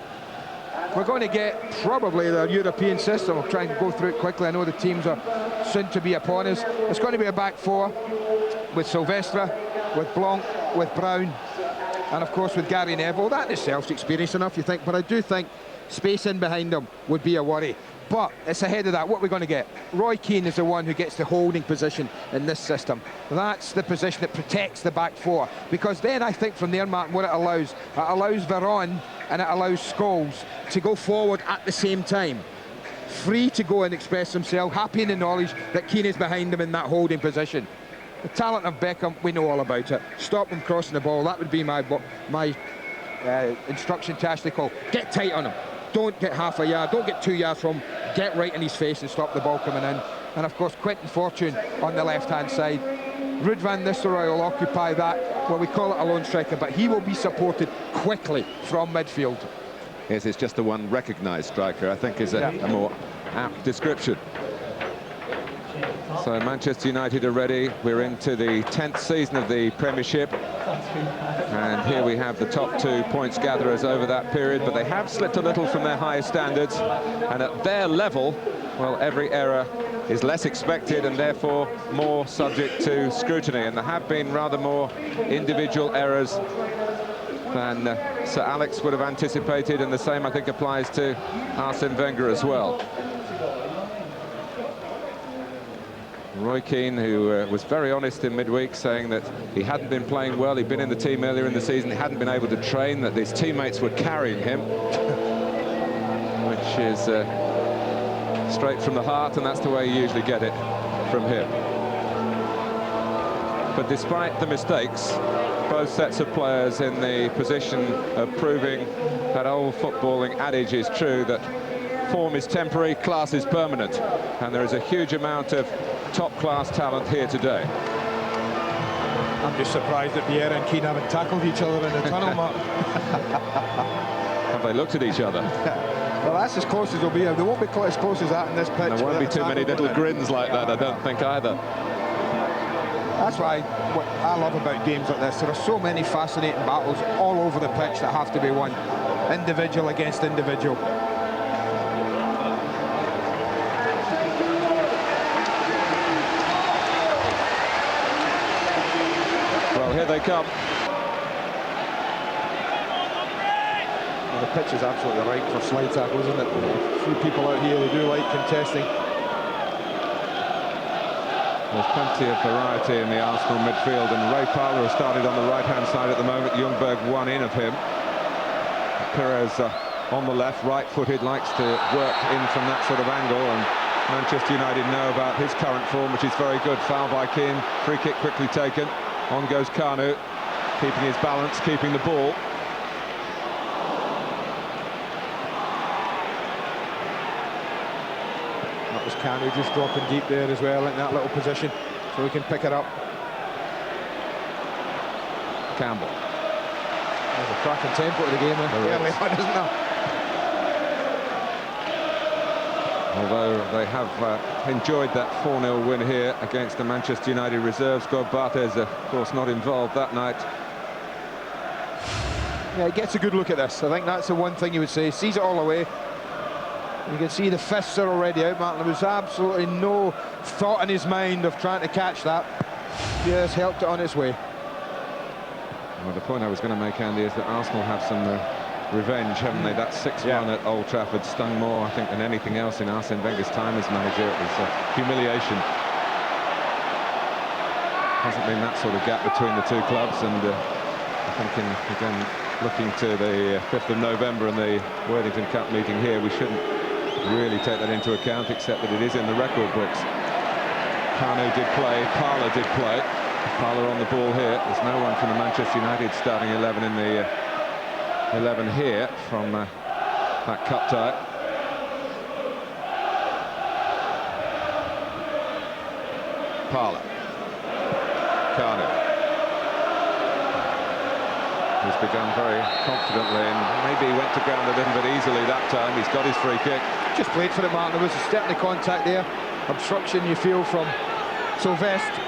we're going to get probably the European system. I'll try and go through it quickly. I know the teams are soon to be upon us. It's going to be a back four with Silvestre, with Blanc, with Brown, and of course with Gary Neville. That itself's experience enough, you think, but I do think space in behind them would be a worry. But it's ahead of that. What we're going to get, Roy Keane is the one who gets the holding position in this system. That's the position that protects the back four, because then I think from there, Martin, what it allows Veron and it allows Scholes to go forward at the same time, free to go and express himself, happy in the knowledge that Keane is behind them in that holding position. The talent of Beckham, we know all about it. Stop him crossing the ball. That would be my instruction to Ashley Cole. Get tight on him. Don't get half a yard. Don't get 2 yards from him. Get right in his face and stop the ball coming in. And of course, Quentin Fortune on the left-hand side. Ruud van Nistelrooy will occupy that. Well, we call it a lone striker, but he will be supported quickly from midfield. Yes, it's just the one recognised striker, I think, is a more apt description. So Manchester United are ready. We're into the 10th season of the Premiership. And here we have the top 2 points gatherers over that period, but they have slipped a little from their higher standards. And at their level, well, every error is less expected and therefore more subject to scrutiny. And there have been rather more individual errors than Sir Alex would have anticipated, and the same, I think, applies to Arsene Wenger as well. Roy Keane, who was very honest in midweek, saying that he hadn't been playing well. He'd been in the team earlier in the season, he hadn't been able to train, that his teammates were carrying him, which is straight from the heart, and that's the way you usually get it from him. But despite the mistakes, both sets of players in the position of proving that old footballing adage is true, that form is temporary, class is permanent, and there is a huge amount of top-class talent here today. I'm just surprised that Vieira and Keane haven't tackled each other in the tunnel, Mark. Have they looked at each other? Well, that's as close as they'll be. They won't be as close as that in this pitch. There won't be too many little grins like that, I don't think, either. That's what I love about games like this. There are so many fascinating battles all over the pitch that have to be won, individual against individual. Well, here they come. Well, the pitch is absolutely right for slide tackles, isn't it? A few people out here, they do like contesting. There's plenty of variety in the Arsenal midfield, and Ray Parlour has started on the right-hand side at the moment. Ljungberg one in of him. Perez on the left, right-footed, likes to work in from that sort of angle, and Manchester United know about his current form, which is very good. Foul by Keane, free kick quickly taken. On goes Kanu, keeping his balance, keeping the ball. That was Kanu just dropping deep there as well in that little position, so we can pick it up. Campbell. There's a cracking tempo of the game early on, isn't there? Although they have enjoyed that 4-0 win here against the Manchester United reserves. Gorbatez, of course, not involved that night. Yeah, he gets a good look at this. I think that's the one thing you would say. Sees it all away. You can see the fists are already out, Martin. There was absolutely no thought in his mind of trying to catch that. He has helped it on its way. Well, the point I was going to make, Andy, is that Arsenal have some revenge, haven't they? That 6-1 at Old Trafford stung more, I think, than anything else in Arsene Wenger's time as manager. It was a humiliation. Hasn't been that sort of gap between the two clubs, and I think again, looking to the 5th of November and the Worthington Cup meeting here, we shouldn't really take that into account, except that it is in the record books. Kanu did play, Parlour did play. Parlour on the ball here. There's no one from the Manchester United starting 11 in the 11 here from that cup tie. Parlour. Kanu. He's begun very confidently, and maybe he went to ground a little bit easily that time. He's got his free kick. Just played for it, Martin. There was certainly contact there. Obstruction, you feel, from Sylvestre.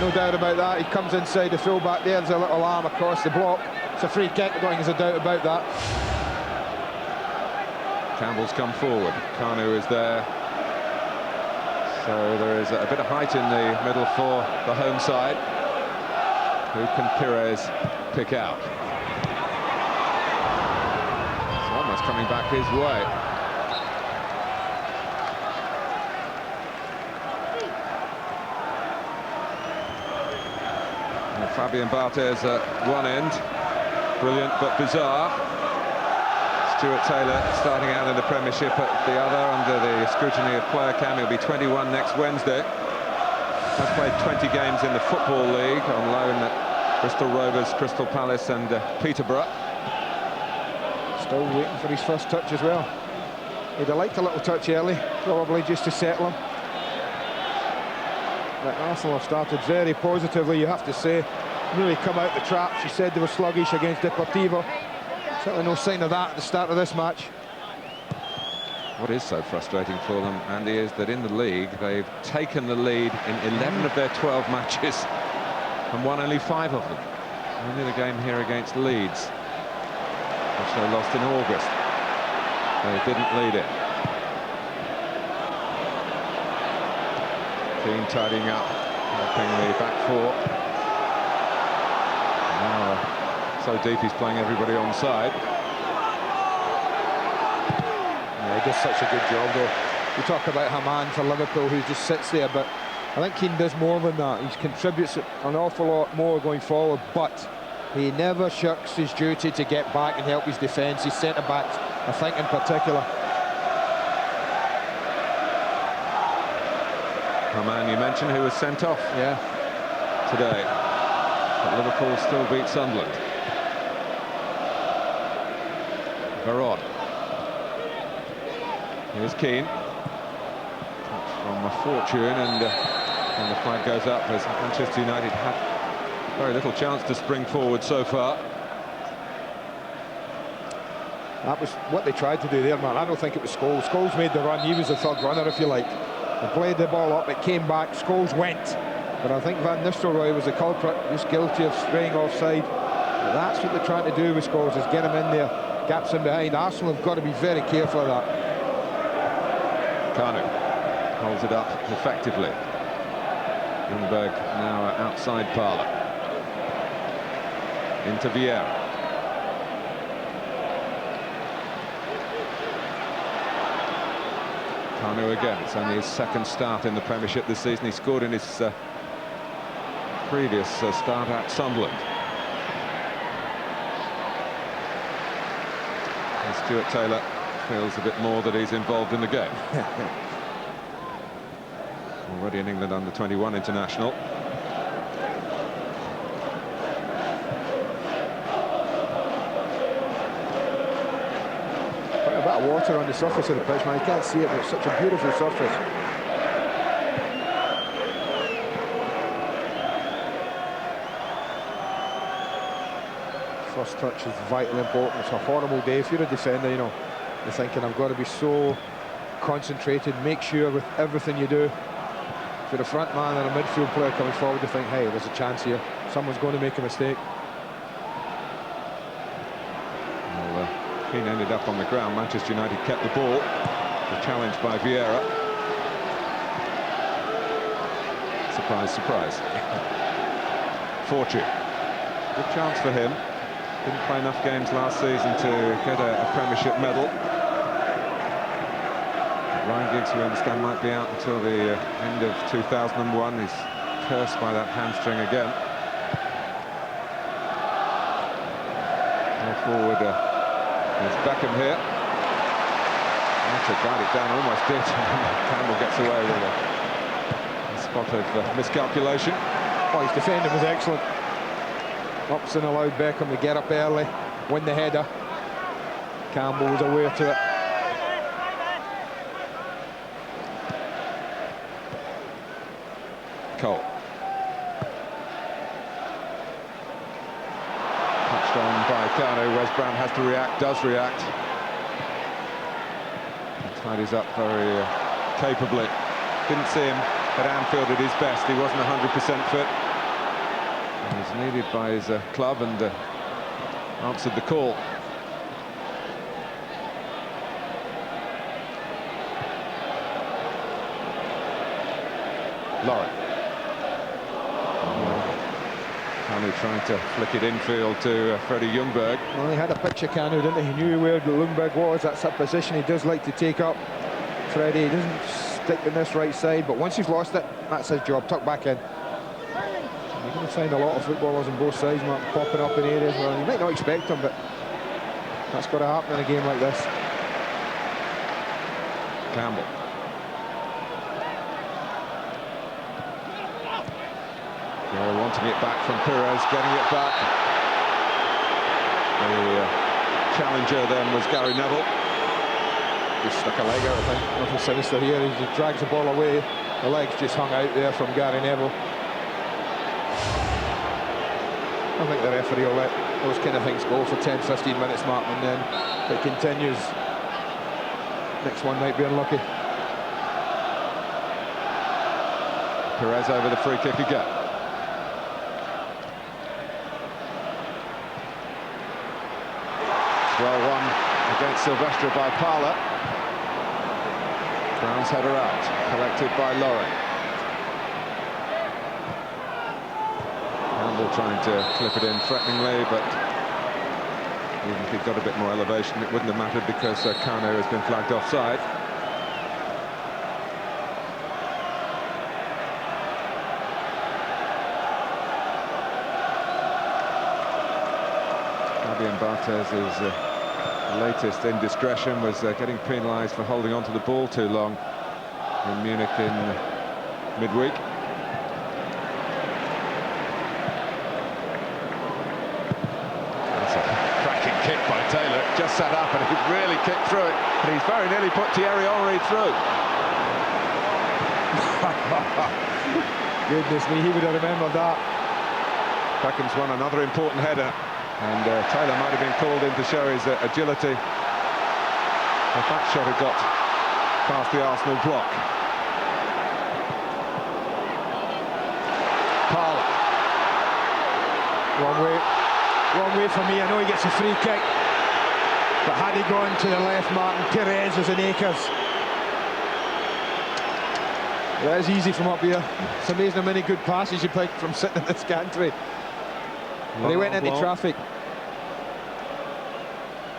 No doubt about that. He comes inside the full-back there. There's a little arm across the block. It's a free kick. I don't think there's a doubt about that. Campbell's come forward. Kanu is there. So there is a bit of height in the middle for the home side. Who can Pires pick out? It's almost coming back his way. And Fabian Barthez at one end. Brilliant but bizarre. Stuart Taylor starting out in the Premiership at the other under the scrutiny of player cam. He'll be 21 next Wednesday. Has played 20 games in the Football League on loan at Bristol Rovers, Crystal Palace and Peterborough. Still waiting for his first touch as well. He'd have liked a little touch early, probably just to settle him. But Arsenal have started very positively, you have to say. Really come out the trap. She said they were sluggish against Deportivo. Certainly no sign of that at the start of this match. What is so frustrating for them, Andy, is that in the league they've taken the lead in 11 of their 12 matches and won only 5 of them. Only the game here against Leeds, which they lost in August. They didn't lead it. Keane tidying up, helping the back four. Now so deep he's playing everybody on side. Yeah, he does such a good job though. You talk about Haman for Liverpool, who just sits there, but I think Keane does more than that. He contributes an awful lot more going forward, but he never shirks his duty to get back and help his defence. His centre-backs, I think, in particular. Haman, you mentioned, who was sent off today. But Liverpool still beat Sunderland. Varane. Here's Keane. Touch from a fortune, and the flag goes up as Manchester United had very little chance to spring forward so far. That was what they tried to do there, man. I don't think it was Scholes. Scholes made the run. He was the third runner, if you like. They played the ball up, it came back, Scholes went. But I think Van Nistelrooy was the culprit, just guilty of straying offside. But that's what they're trying to do with Scholes, is get him in there, gaps in behind. Arsenal have got to be very careful of that. Kanu holds it up effectively. Ljungberg now outside Parlour. Into Vieira. Kanu again. It's only his second start in the Premiership this season. He scored in his previous start at Sunderland. And Stuart Taylor feels a bit more that he's involved in the game. Already an England under-21 international. Quite a bit of water on the surface of the pitch, man. You can't see it, but it's such a beautiful surface. First touch is vitally important. It's a horrible day if you're a defender, you know. You're thinking, I've got to be so concentrated, make sure with everything you do. If you're a front man and a midfield player coming forward, you think, hey, there's a chance here. Someone's going to make a mistake. Well, Keane ended up on the ground. Manchester United kept the ball. The challenge by Vieira. Surprise, surprise. Fortune. Good chance for him. Didn't play enough games last season to get a Premiership medal. Ryan Giggs, we understand, might be out until the end of 2001. His cursed by that hamstring again. Now forward is Beckham here. To guide it down, almost did. Campbell gets away with a spot of miscalculation. Oh, his defending was excellent. Upson allowed Beckham to get up early, win the header. Campbell was aware to it. Cole. Touched on by Kanu. Wes Brown has to react, does react. Tidies up very capably. Didn't see him at Anfield at his best. He wasn't 100% fit. He was needed by his club and answered the call. Laure. Kanu trying to flick it infield to Freddie Ljungberg. Well, he had a picture, Kanu, didn't he? He knew where Ljungberg was. That's a position he does like to take up. Freddie doesn't stick in this right side, but once he's lost it, that's his job. Tuck back in. You're going to find a lot of footballers on both sides, Mark, popping up in areas where you might not expect them, but that's got to happen in a game like this. Campbell. They're wanting it back from Perez, getting it back. The challenger then was Gary Neville. Just stuck a leg out, I think. Nothing sinister here. He just drags the ball away. The leg's just hung out there from Gary Neville. I think the referee will let those kind of things go for 10-15 minutes, Mark, and then if it continues, next one might be unlucky. Perez over the free kick again. Well won against Silvestre by Parla. Brown's header out, collected by Laure. Campbell trying to clip it in threateningly, but even if he'd got a bit more elevation, it wouldn't have mattered because Kanu has been flagged offside. Fabian Barthez' latest indiscretion was getting penalised for holding on to the ball too long in Munich in midweek. That's a cracking kick by Taylor. Just sat up and he really kicked through it. And he's very nearly put Thierry Henry through. Goodness me, he would have remembered that. Beckham's won another important header. And Taylor might have been called in to show his agility. If that shot had got past the Arsenal block. Parla. Wrong way for me. I know he gets a free kick. But had he gone to the left, Martin, Perez is in acres. That is easy from up here. It's amazing how many good passes you pick from sitting in this gantry. But he went into traffic.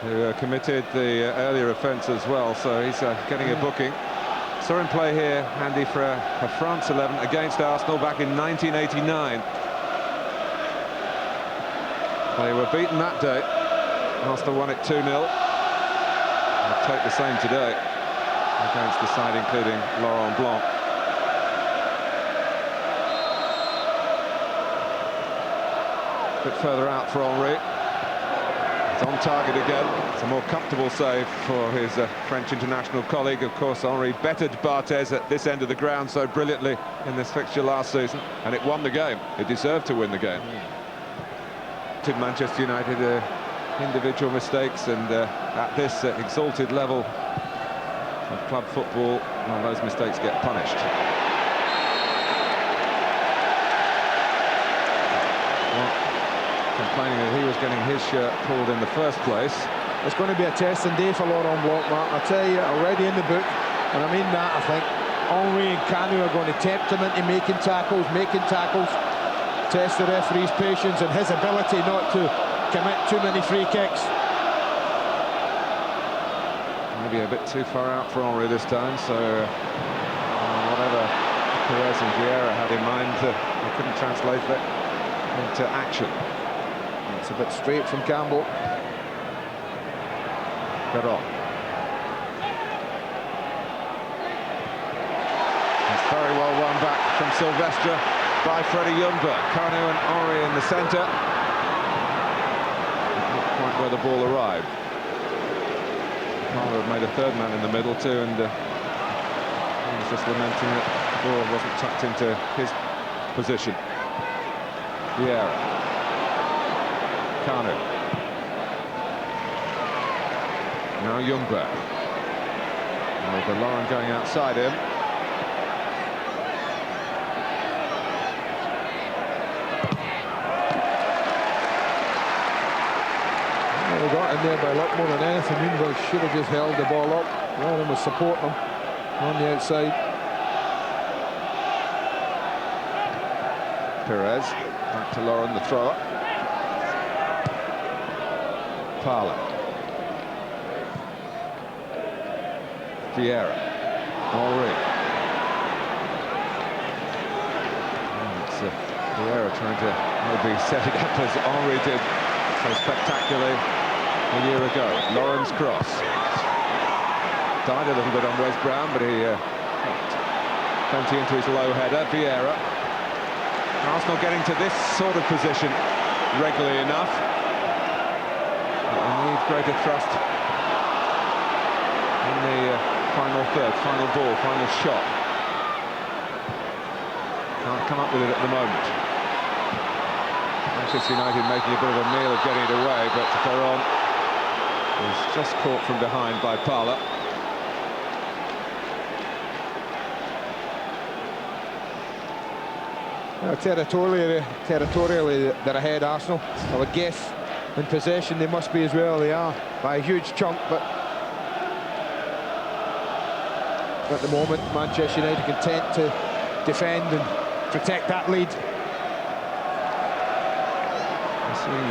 Who committed the earlier offence as well, so he's getting a booking. Saw him play here, Andy, for a France 11 against Arsenal back in 1989. They were beaten that day. Arsenal won it 2-0. They'll take the same today against the side including Laurent Blanc. A bit further out for Henry. It's on target again. It's a more comfortable save for his French international colleague. Of course, Henry bettered Barthez at this end of the ground so brilliantly in this fixture last season, and it won the game. It deserved to win the game. To Manchester United, individual mistakes, and at this exalted level of club football, well, those mistakes get punished. Complaining that he was getting his shirt pulled in the first place. It's going to be a testing day for Laurent Blanc, Mark. I'll tell you, already in the book, and I mean that, I think Henry and Kanu are going to tempt him into making tackles, test the referee's patience and his ability not to commit too many free kicks. Maybe a bit too far out for Henry this time, so whatever Perez and Vieira had in mind. They couldn't translate that into action. It's a bit straight from Campbell. Veron. It's very well won back from Silvestre by Freddie Ljungberg. Kanu and Henry in the centre. Not quite where the ball arrived. Laure had made a third man in the middle too, and he was just lamenting that the ball wasn't tucked into his position. Vieira. Kanu. Now Ljungberg. With Laure going outside him. They got in there by a lot more than anything. Ljungberg should have just held the ball up. Laure was supporting him on the outside. Perez. Back to Laure, the thrower. Parla. Vieira. Henry. It's Vieira trying to maybe set it up as Henry did so spectacularly a year ago. Lauren's cross. Died a little bit on Wes Brown, but he plenty into his low header. Vieira. Arsenal getting to this sort of position regularly enough. But they need greater thrust in the final third, final ball, final shot. Can't come up with it at the moment. Manchester United making a bit of a meal of getting it away, but Veron is just caught from behind by Parla. Territorially, they're ahead, Arsenal. I would guess in possession they must be as well. They are by a huge chunk, but at the moment Manchester United content to defend and protect that lead. Seeing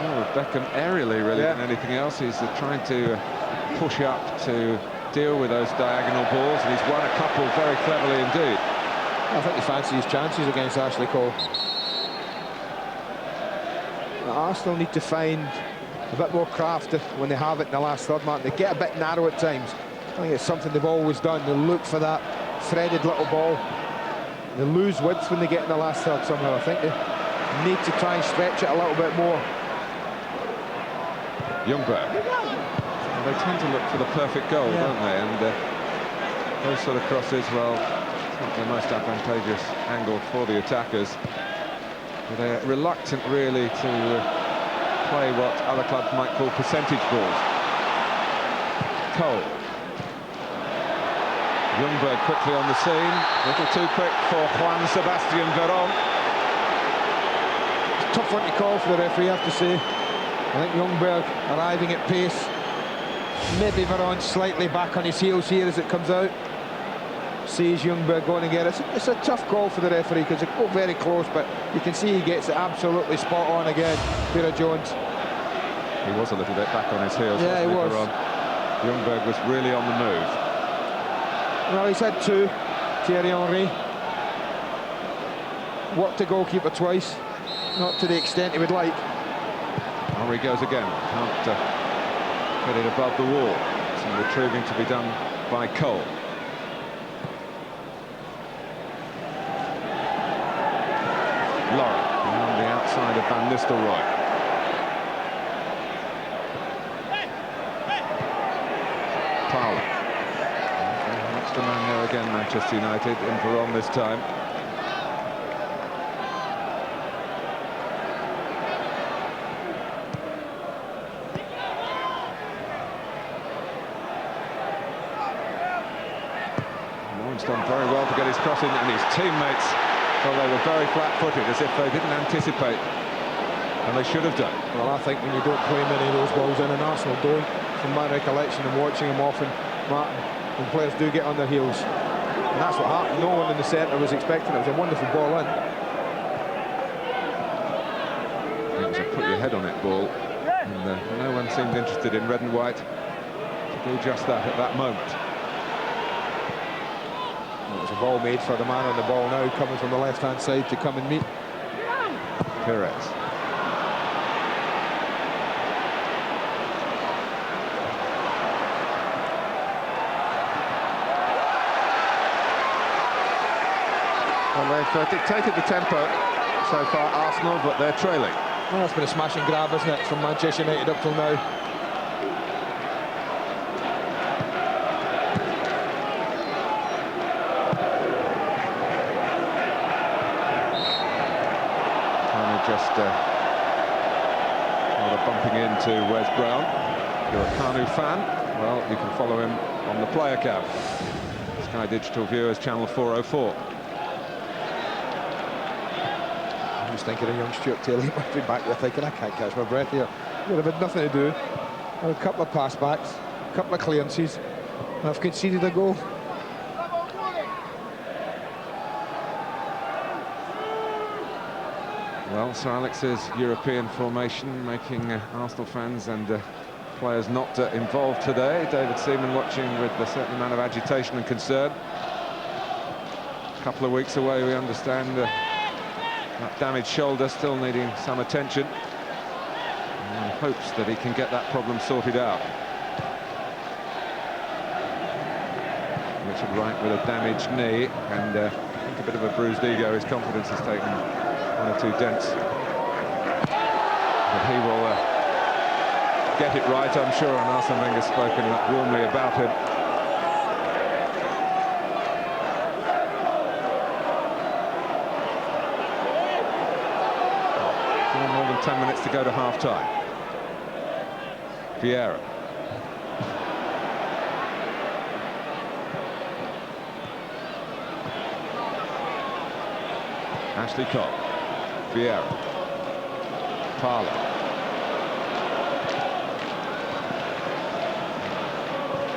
more of Beckham aerially really than anything else. He's trying to push up to deal with those diagonal balls, and he's won a couple very cleverly indeed. I think he fancies his chances against Ashley Cole. Arsenal need to find a bit more craft when they have it in the last third, Martin. They get a bit narrow at times. I think it's something they've always done. They look for that threaded little ball. They lose width when they get in the last third somehow. I think they need to try and stretch it a little bit more. Ljungberg. They tend to look for the perfect goal, don't they? And those sort of crosses, well, it's not the most advantageous angle for the attackers. But they're reluctant, really, to play what other clubs might call percentage balls. Cole. Ljungberg quickly on the scene. A little too quick for Juan Sebastian Veron. Tough one to call for the referee, I have to say. I think Ljungberg arriving at pace. Maybe Veron slightly back on his heels here as it comes out. Sees Ljungberg going to get it. It's a tough call for the referee because they go very close, but you can see he gets it absolutely spot on again. Peter Jones. He was a little bit back on his heels. Yeah, he was. Veron. Ljungberg was really on the move. Well, he's had two. Thierry Henry worked the goalkeeper twice. Not to the extent he would like. Henry goes again. Can't get it above the wall. Some retrieving to be done by Cole. Laure on the outside of Van Nistelrooy. Parla. Extra man there again, Manchester United, in Veron this time. Done very well to get his cross in, and his teammates, well, they were very flat-footed, as if they didn't anticipate, and they should have done. Well, I think when you don't play many of those balls in, and Arsenal don't, from my recollection and watching them often, Martin, when players do get on their heels, and that's what happened. No one in the centre was expecting it. It was a wonderful ball in. It was a put your head on it ball, and no one seemed interested in red and white to do just that at that moment. It's a ball made for the man on the ball now, coming from the left-hand side to come and meet Perez. Well, they've dictated the tempo so far, Arsenal, but they're trailing. Well, it's been a smash and grab, isn't it, from Manchester United up till now. Just bumping into Wes Brown. If you're a Kanu fan, well, you can follow him on the player cam. Sky Digital Viewers, channel 404. I was thinking of young Stuart Taylor. He might be back there thinking, I can't catch my breath here. Would have had nothing to do. Had a couple of pass backs, a couple of clearances, and I've conceded a goal. Well, Sir Alex's European formation making Arsenal fans and players not involved today. David Seaman watching with a certain amount of agitation and concern. A couple of weeks away, we understand. That damaged shoulder still needing some attention. And hopes that he can get that problem sorted out. Richard Wright with a damaged knee and I think a bit of a bruised ego. His confidence has taken one or two dents. But he will get it right, I'm sure, and Arsene Wenger has spoken warmly about him. More than 10 minutes to go to half-time. Vieira. Ashley Cole. Vieira. Parlour.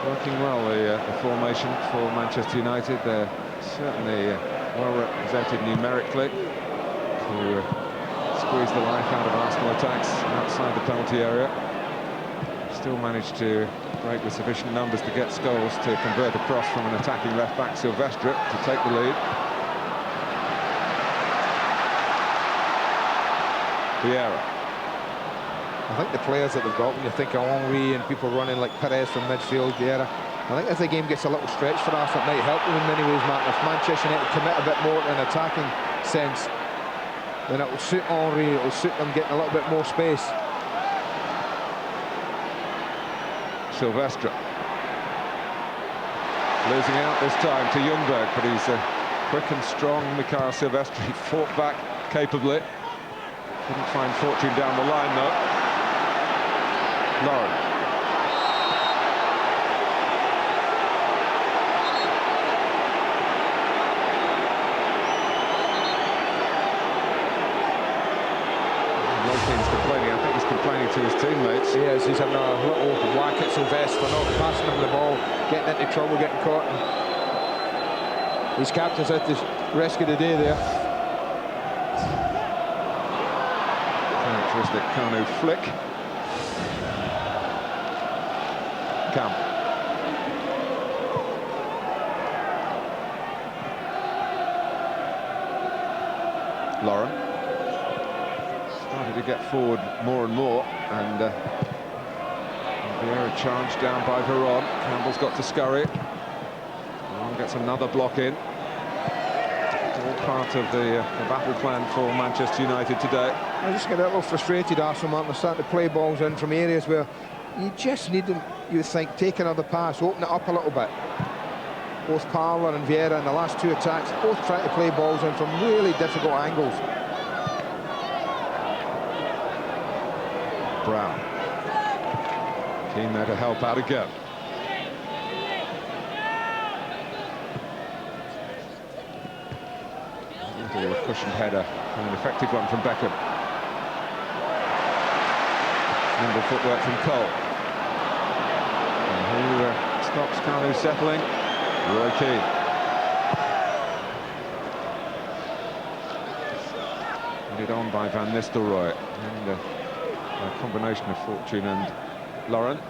Working well, the formation for Manchester United. They're certainly well represented numerically to squeeze the life out of Arsenal attacks outside the penalty area. Still managed to break with sufficient numbers to get Scholes to convert a cross from an attacking left-back, Silvestre, to take the lead. Vieira. I think the players that they've got, when you think of Henry and people running like Perez from midfield, Vieira, I think as the game gets a little stretched for us, it might help them in many ways, Mark. If Manchester United commit a bit more to an attacking sense, then it will suit Henry, it will suit them getting a little bit more space. Silvestre. Losing out this time to Ljungberg, but he's quick and strong. Mikael Silvestre, he fought back capably. Couldn't find fortune down the line, though. Laure. Keane's complaining. I think he's complaining to his teammates. He is. He's having a little whack at Silvestre for not passing him the ball, getting into trouble, getting caught. And his captain's out to rescue the day there. Characteristic Kanu flick. Come. Laure. Started to get forward more and more, and Vieira charged down by Veron. Campbell's got to scurry. Veron gets another block in. All part of the battle plan for Manchester United today. I just get a little frustrated, Arsene, Martin. They're starting to play balls in from areas where you just need them, you think, take another pass, open it up a little bit. Both Parlour and Vieira in the last two attacks, both trying to play balls in from really difficult angles. Brown. Keane there to help out again. Into a cushioned header, and an effective one from Beckham. Nimble footwork from Cole. And who stops Kanu settling? Roy Keane. Headed on by Van Nistelrooy, and a combination of Fortune and Laurent.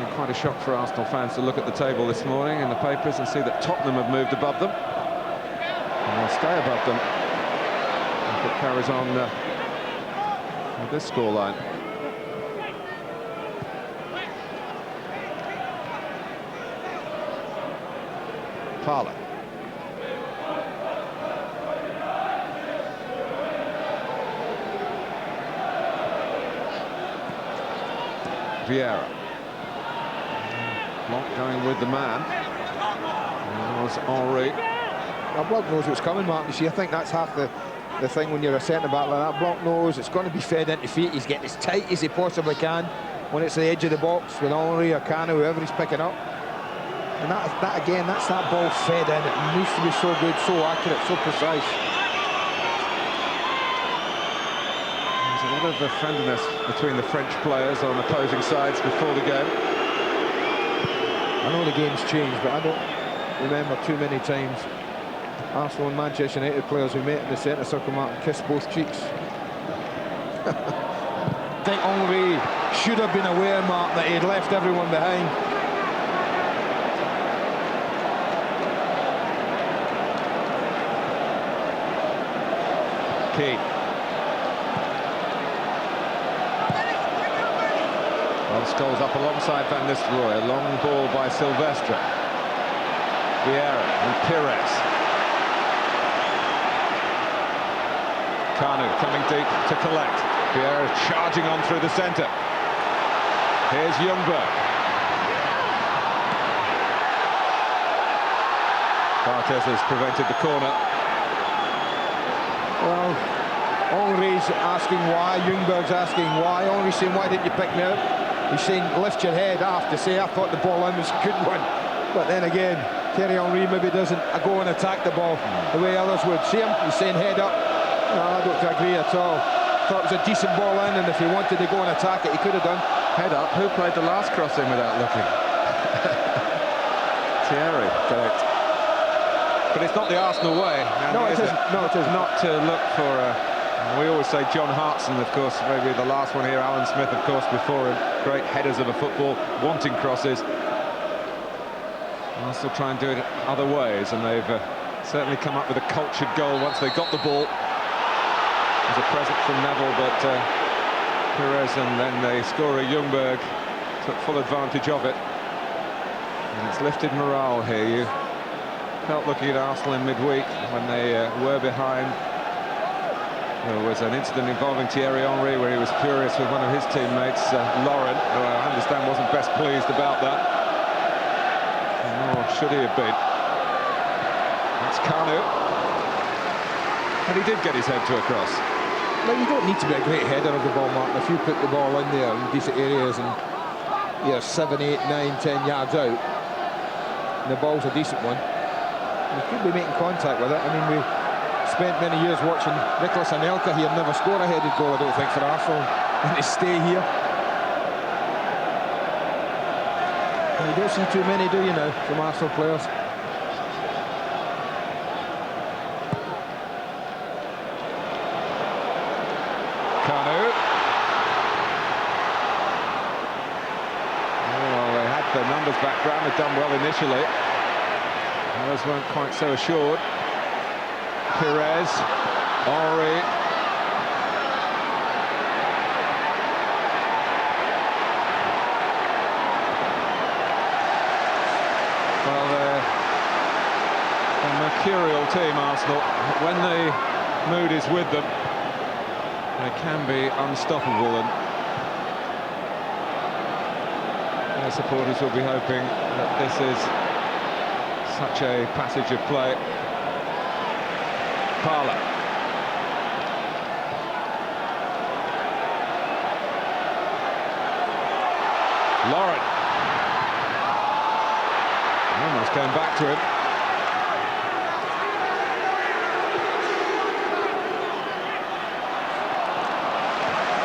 been quite a shock for Arsenal fans to look at the table this morning in the papers and see that Tottenham have moved above them. And they'll stay above them if it carries on with this scoreline. Parlour. Vieira. Blanc going with the man. It was Henry. Well, Blanc knows what's coming, Mark. You see, I think that's half the thing when you're a centre-back like that. Blanc knows it's going to be fed into feet. He's getting as tight as he possibly can when it's the edge of the box with Henry or Cano, whoever he's picking up. And that again, that's that ball fed in. It needs to be so good, so accurate, so precise. There's a lot of friendliness between the French players on opposing sides before the game. I know the game's changed, but I don't remember too many times Arsenal and Manchester United players who met in the centre circle, Mark, and kissed both cheeks. I think Henry should have been aware, Mark, that he had left everyone behind. Keane. Well, Scholes up alongside Van Nistelrooy. A long ball by Silvestre. Vieira and Pires. Cano coming deep to collect. Vieira charging on through the centre. Here's Ljungberg. Bartes has prevented the corner. Well, Henry's asking why, Ljungberg's asking why. Henry's saying, why didn't you pick me up? He's saying, lift your head. I have to say, I thought the ball in was a good one. But then again, Thierry Henry maybe doesn't go and attack the ball the way others would. See him? He's saying head up. No, I don't agree at all. Thought it was a decent ball in, and if he wanted to go and attack it, he could have done. Head up. Who played the last crossing without looking? Thierry. Correct. But it's not the Arsenal way. No, it isn't. No, it isn't. Not to look for we always say John Hartson, of course, maybe the last one here. Alan Smith, of course, before him. Great headers of a football, wanting crosses. Arsenal try and do it other ways, and they've certainly come up with a cultured goal once they got the ball. There's a present from Neville, but Pires and then the scorer Ljungberg took full advantage of it. And it's lifted morale here. You felt looking at Arsenal in midweek when they were behind. There was an incident involving Thierry Henry where he was furious with one of his teammates, Laure, who I understand wasn't best pleased about that. Nor should he have been. That's Cano. And he did get his head to a cross. But you don't need to be a great header of the ball, Martin. If you put the ball in there in decent areas and you're 7, 8, 9, 10 yards out, and the ball's a decent one, you could be making contact with it. I mean, we spent many years watching Nicolas Anelka. He had never scored a headed goal, I don't think, for Arsenal, and to stay here. And you don't see too many, do you now, from Arsenal players? Cano. Well, they had the numbers back. Graham had done well initially. Others weren't quite so assured. Pires, Henry. Well, they're a mercurial team, Arsenal. When the mood is with them, they can be unstoppable, and their supporters will be hoping that this is such a passage of play. Parlour. Laure. Almost came back to him.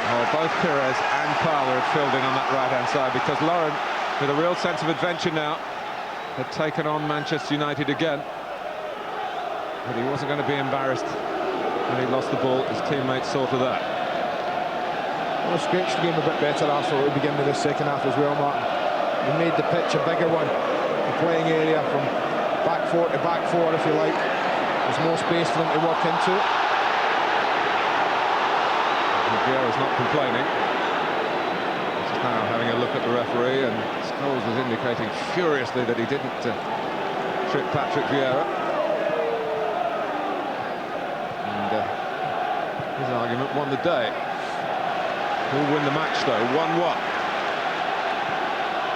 Well, both Pires and Parlour had filled in on that right-hand side, because Laure, with a real sense of adventure now, had taken on Manchester United again. But he wasn't going to be embarrassed when he lost the ball. His teammates saw to that. Well, stretched the game a bit better, Arsenal, at the beginning of the second half as well, Martin. They made the pitch a bigger one. The playing area from back four to back four, if you like. There's more space for them to work into. Vieira's not complaining. He's now having a look at the referee, and Scholes was indicating furiously that he didn't trip Patrick Vieira. And his argument won the day. Who'll win the match, though? 1-1.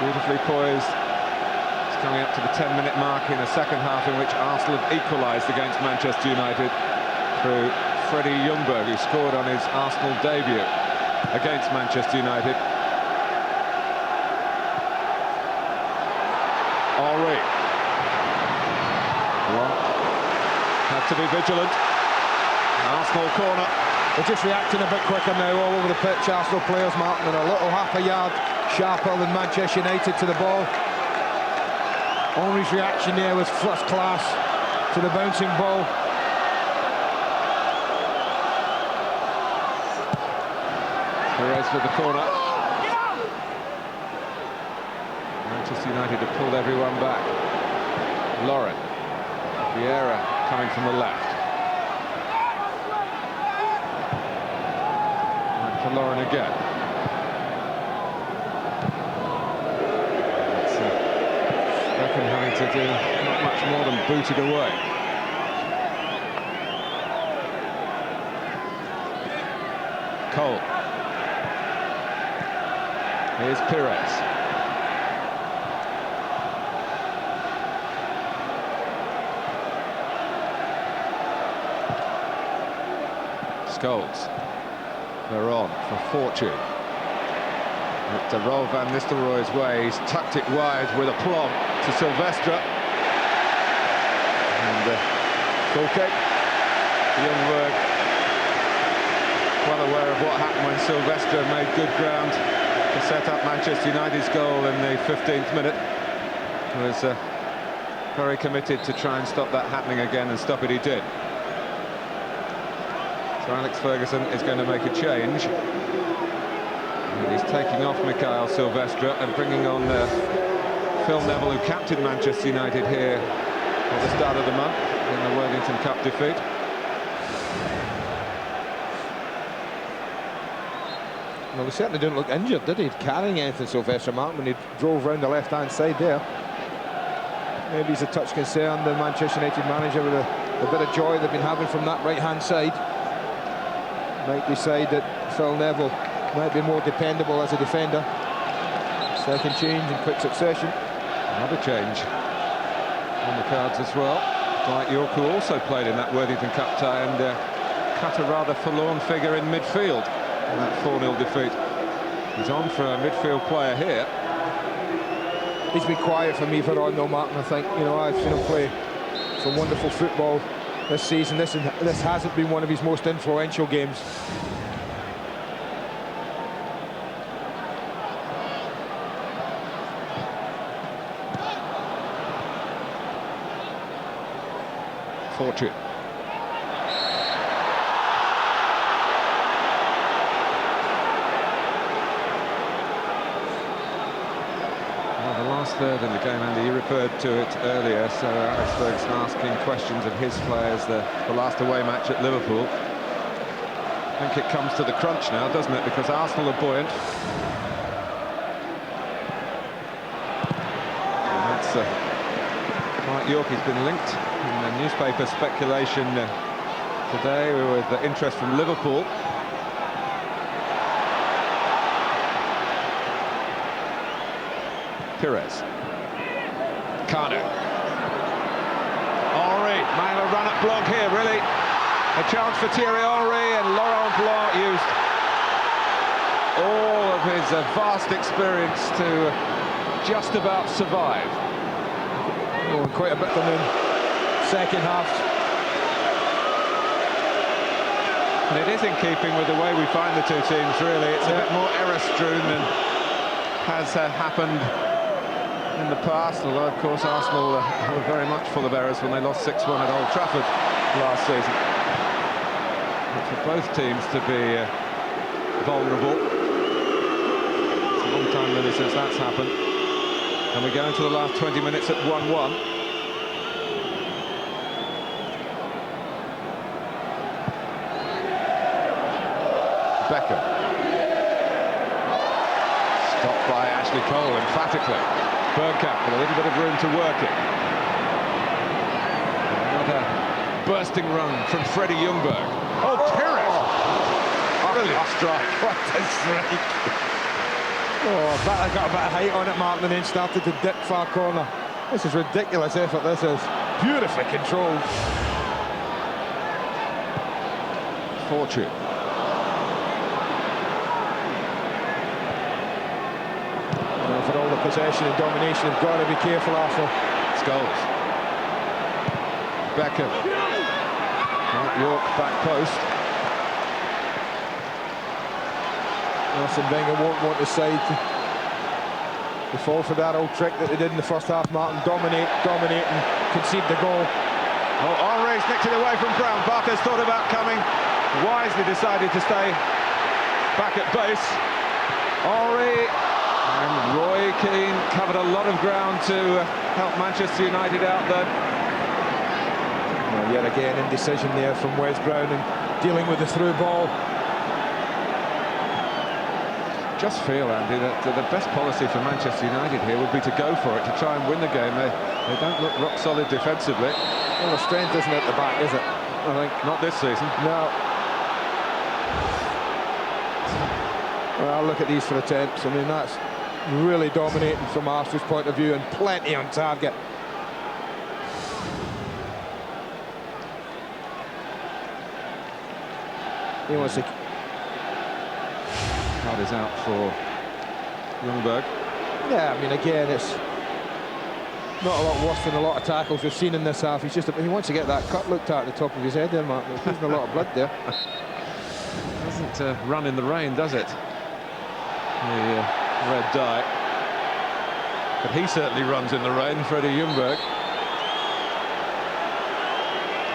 Beautifully poised. It's coming up to the 10-minute mark in a second half in which Arsenal have equalised against Manchester United through Freddie Ljungberg, who scored on his Arsenal debut against Manchester United. Laure. Blanc had to be vigilant. Arsenal corner. They're just reacting a bit quicker now all over the pitch. Arsenal players, Martin, are a little half a yard sharper than Manchester United to the ball. Henry's reaction there was first class to the bouncing ball. Perez for the corner. Manchester United have pulled everyone back. Laure. Vieira coming from the left. Right for Laure again. It's Beckham having to do not much more than boot it away. Cole. Here's Perez. Scholes. They're on for Fortune. At Rolf van Nistelrooy's way, he's tucked it wide with aplomb to Silvestre. And goal kick. Ljungberg, well aware of what happened when Silvestre made good ground to set up Manchester United's goal in the 15th minute. He was very committed to try and stop that happening again, and stop it he did. So Alex Ferguson is going to make a change. And he's taking off Mikael Silvestre and bringing on Phil Neville, who captained Manchester United here at the start of the month in the Worthington Cup defeat. Well, he certainly didn't look injured, did he? Carrying anything, Silvestre Martin, when he drove round the left-hand side there. Maybe he's a touch concerned, the Manchester United manager, with a bit of joy they've been having from that right-hand side. Might decide that Phil Neville might be more dependable as a defender. Second change in quick succession. Another change on the cards as well. Dwight York, who also played in that Worthington Cup tie and cut a rather forlorn figure in midfield in that 4-0 defeat. He's on for a midfield player here. He's been quiet for me for on though, Martin. I think, you know, I've seen him play some wonderful football this season. This hasn't been one of his most influential games. Fortune. Well, the last third in the game, Andy, you referred to it earlier, so Alex Ferguson asking questions of his players, the last away match at Liverpool. I think it comes to the crunch now, doesn't it, because Arsenal are buoyant. And that's Dwight York has been linked in the newspaper speculation today with the interest from Liverpool. Perez. Kanu. Henry might have a run at Blanc here, really. A chance for Thierry Henry, and Laurent Blanc used all of his vast experience to just about survive. Oh, quite a bit from the second half. And it is in keeping with the way we find the two teams, really. It's a bit more error-strewn than has happened in the past, although, of course, Arsenal were very much full of errors when they lost 6-1 at Old Trafford last season. But for both teams to be vulnerable, it's a long time really since that's happened. And we go into the last 20 minutes at 1-1. Beckham. Stopped by Ashley Cole emphatically. Bergkamp with a little bit of room to work it. Another bursting run from Freddie Ljungberg. Oh, Pires! Brilliant strike. What a strike. Oh, I got a bit of height on it, Martin, and then started to dip far corner. This is ridiculous effort, this is. Beautifully controlled. Fortune. For all the possession and domination, they've got to be careful, Arsenal. Scholes. Beckham. York back post. Arsene Wenger won't want the side to fall for that old trick that they did in the first half, Martin. Dominate and concede the goal. Oh, Henry's nicked it away from Brown. Barker's thought about coming. Wisely decided to stay back at base. Henry and Roy Keane covered a lot of ground to help Manchester United out there. Well, yet again, indecision there from Wes Brown and dealing with the through ball. Just feel, Andy, that the best policy for Manchester United here would be to go for it, to try and win the game. They don't look rock solid defensively. Well, the strength isn't at the back, is it? I think. Not this season. No. Well, look at these for attempts. I mean, that's really dominating from Arsenal's point of view and plenty on target. He wants to... Card is out for Ljungberg. Yeah, I mean, again, it's not a lot worse than a lot of tackles we've seen in this half. He's just, he wants to get that cut looked at the top of his head there, Mark. There's losing a lot of blood there. Doesn't run in the rain, does it? The red dye. But he certainly runs in the rain, Freddie Ljungberg.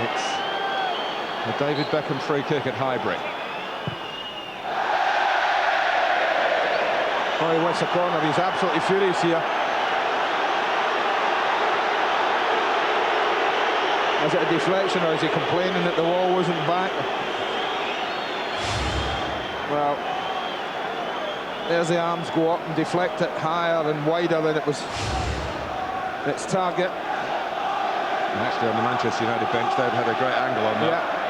It's a David Beckham free kick at Highbury. Oh, he wants a corner. He's absolutely furious here. Is it a deflection or is he complaining that the wall wasn't back? Well, there's the arms go up and deflect it higher and wider than it was its target. And actually on the Manchester United bench they'd had a great angle on that. Yeah.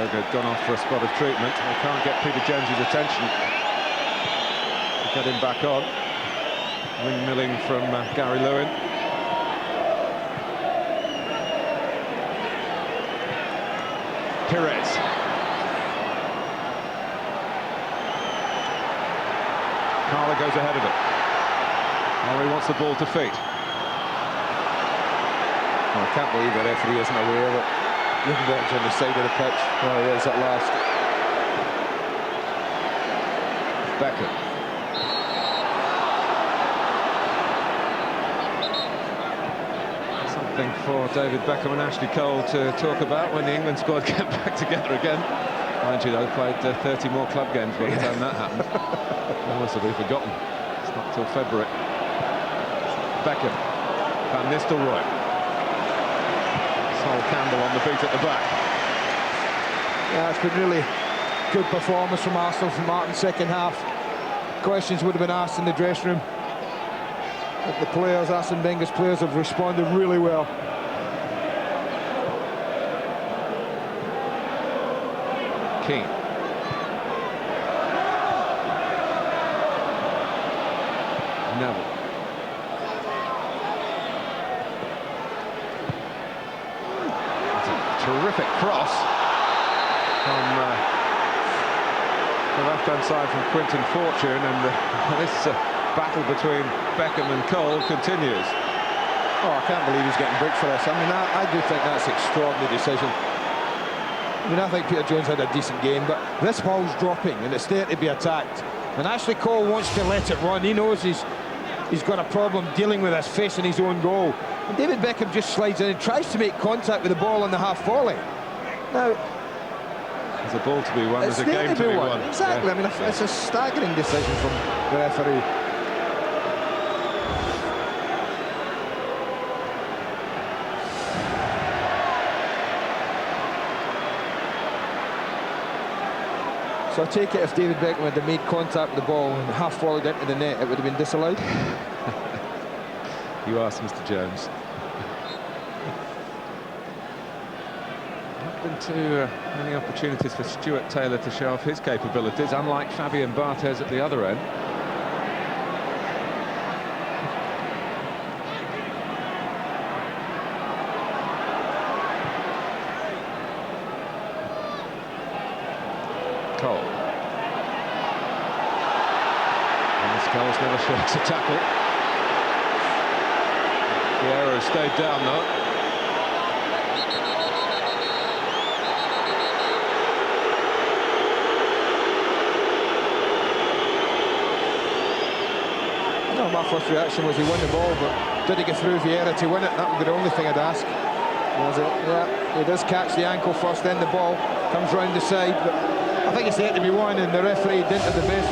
Had gone off for a spot of treatment. They can't get Peter James's attention to get him back on. Windmilling from Gary Lewin. Pires. Carla goes ahead of it. Henry wants the ball to feet. Oh, I can't believe the referee isn't aware of it. Ljungberg's on the side of the pitch. Oh, he is at last. Beckham. Something for David Beckham and Ashley Cole to talk about when the England squad get back together again. Mind you, though, played 30 more club games by the time that happened. Almost have forgotten. It's not till February. Beckham. Van Nistelrooy. Sol Campbell on the beat at the back. Yeah, it's been really good performance from Arsenal from Martin's second half. Questions would have been asked in the dressing room. But the players, Arsene Wenger's players, have responded really well. Keane. Neville. Terrific cross from the left-hand side from Quinton Fortune, and this battle between Beckham and Cole continues. Oh, I can't believe he's getting booked for this. I mean, I do think that's an extraordinary decision. I mean, I think Peter Jones had a decent game, but this ball's dropping and it's there to be attacked. And Ashley Cole wants to let it run. He knows he's got a problem dealing with this, facing his own goal. And David Beckham just slides in and tries to make contact with the ball on the half volley. Now, there's a ball to be won, there's a game to be won. Exactly, yeah. I mean, it's a staggering decision from the referee. So I take it if David Beckham had made contact with the ball and half volleyed into the net, it would have been disallowed? You asked Mr. Jones. Not been too many opportunities for Stuart Taylor to show off his capabilities, unlike Fabian Barthez at the other end. Cole. And Scholes never shirks a tackle. Vieira has stayed down though. No, my first reaction was he won the ball, but did he get through Vieira to win it? That would be the only thing I'd ask. Was it? Yeah, he does catch the ankle first, then the ball comes round the side. But I think it's there to be won, and the referee didn't have the best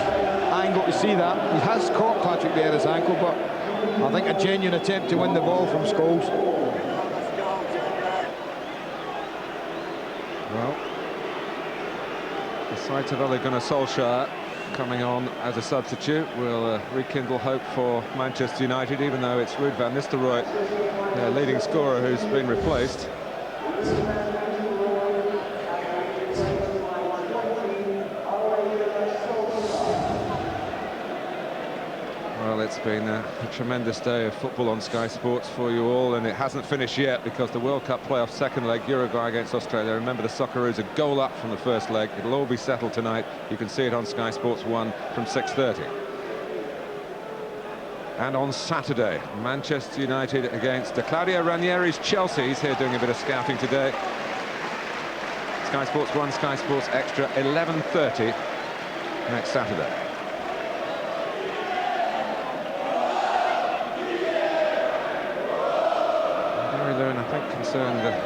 angle to see that. He has caught Patrick Vieira's ankle, but I think a genuine attempt to win the ball from Scholes. Well, the sight of Ole Gunnar Solskjaer coming on as a substitute will rekindle hope for Manchester United, even though it's Ruud van Nistelrooy, their leading scorer, who's been replaced. Well, it's been a tremendous day of football on Sky Sports for you all, and it hasn't finished yet because the World Cup playoff second leg, Uruguay against Australia. Remember, the Socceroos a goal up from the first leg. It'll all be settled tonight. You can see it on Sky Sports 1 from 6:30. And on Saturday, Manchester United against Claudio Ranieri's Chelsea. He's here doing a bit of scouting today. Sky Sports 1, Sky Sports Extra, 11:30 next Saturday. I think concerned that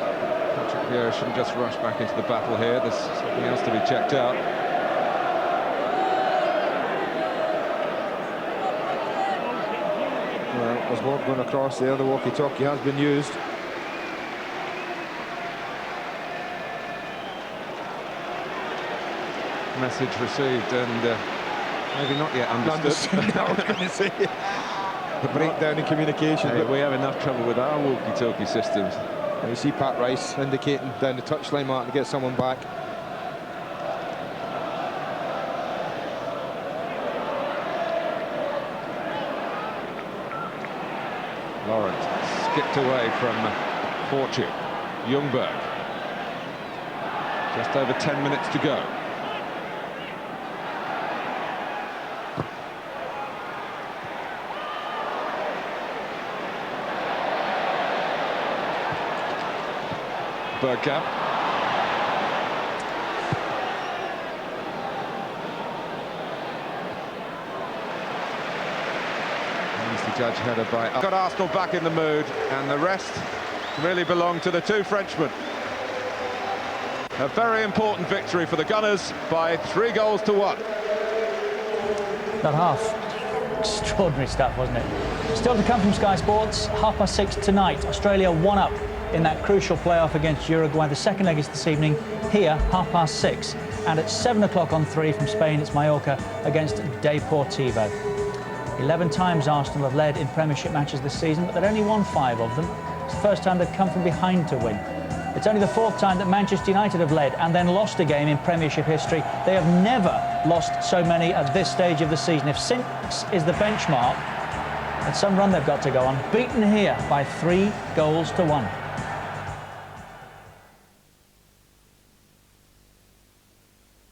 Patrick Vieira shouldn't just rush back into the battle here. There's something else to be checked out. Well, there's one going across there. The walkie-talkie has been used. Message received and maybe not yet understood. I was going to say. The breakdown in communication. Hey, we have enough trouble with our walkie-talkie systems. And you see Pat Rice indicating down the touchline mark to get someone back. Laurent skipped away from Fortune. Ljungberg. Just over 10 minutes to go. Bergkamp. Easy judge header by... Got Arsenal back in the mood, and the rest really belong to the two Frenchmen. A very important victory for the Gunners by 3-1. That half, extraordinary stuff, wasn't it? Still to come from Sky Sports, 6:30 tonight. Australia 1-up in that crucial playoff against Uruguay. The second leg is this evening here, 6:30. And at 7 o'clock on 3 from Spain, it's Mallorca against Deportivo. 11 times Arsenal have led in Premiership matches this season, but they'd only won 5 of them. It's the first time they've come from behind to win. It's only the 4th time that Manchester United have led and then lost a game in Premiership history. They have never lost so many at this stage of the season. If 6 is the benchmark, it's some run they've got to go on. Beaten here by 3-1.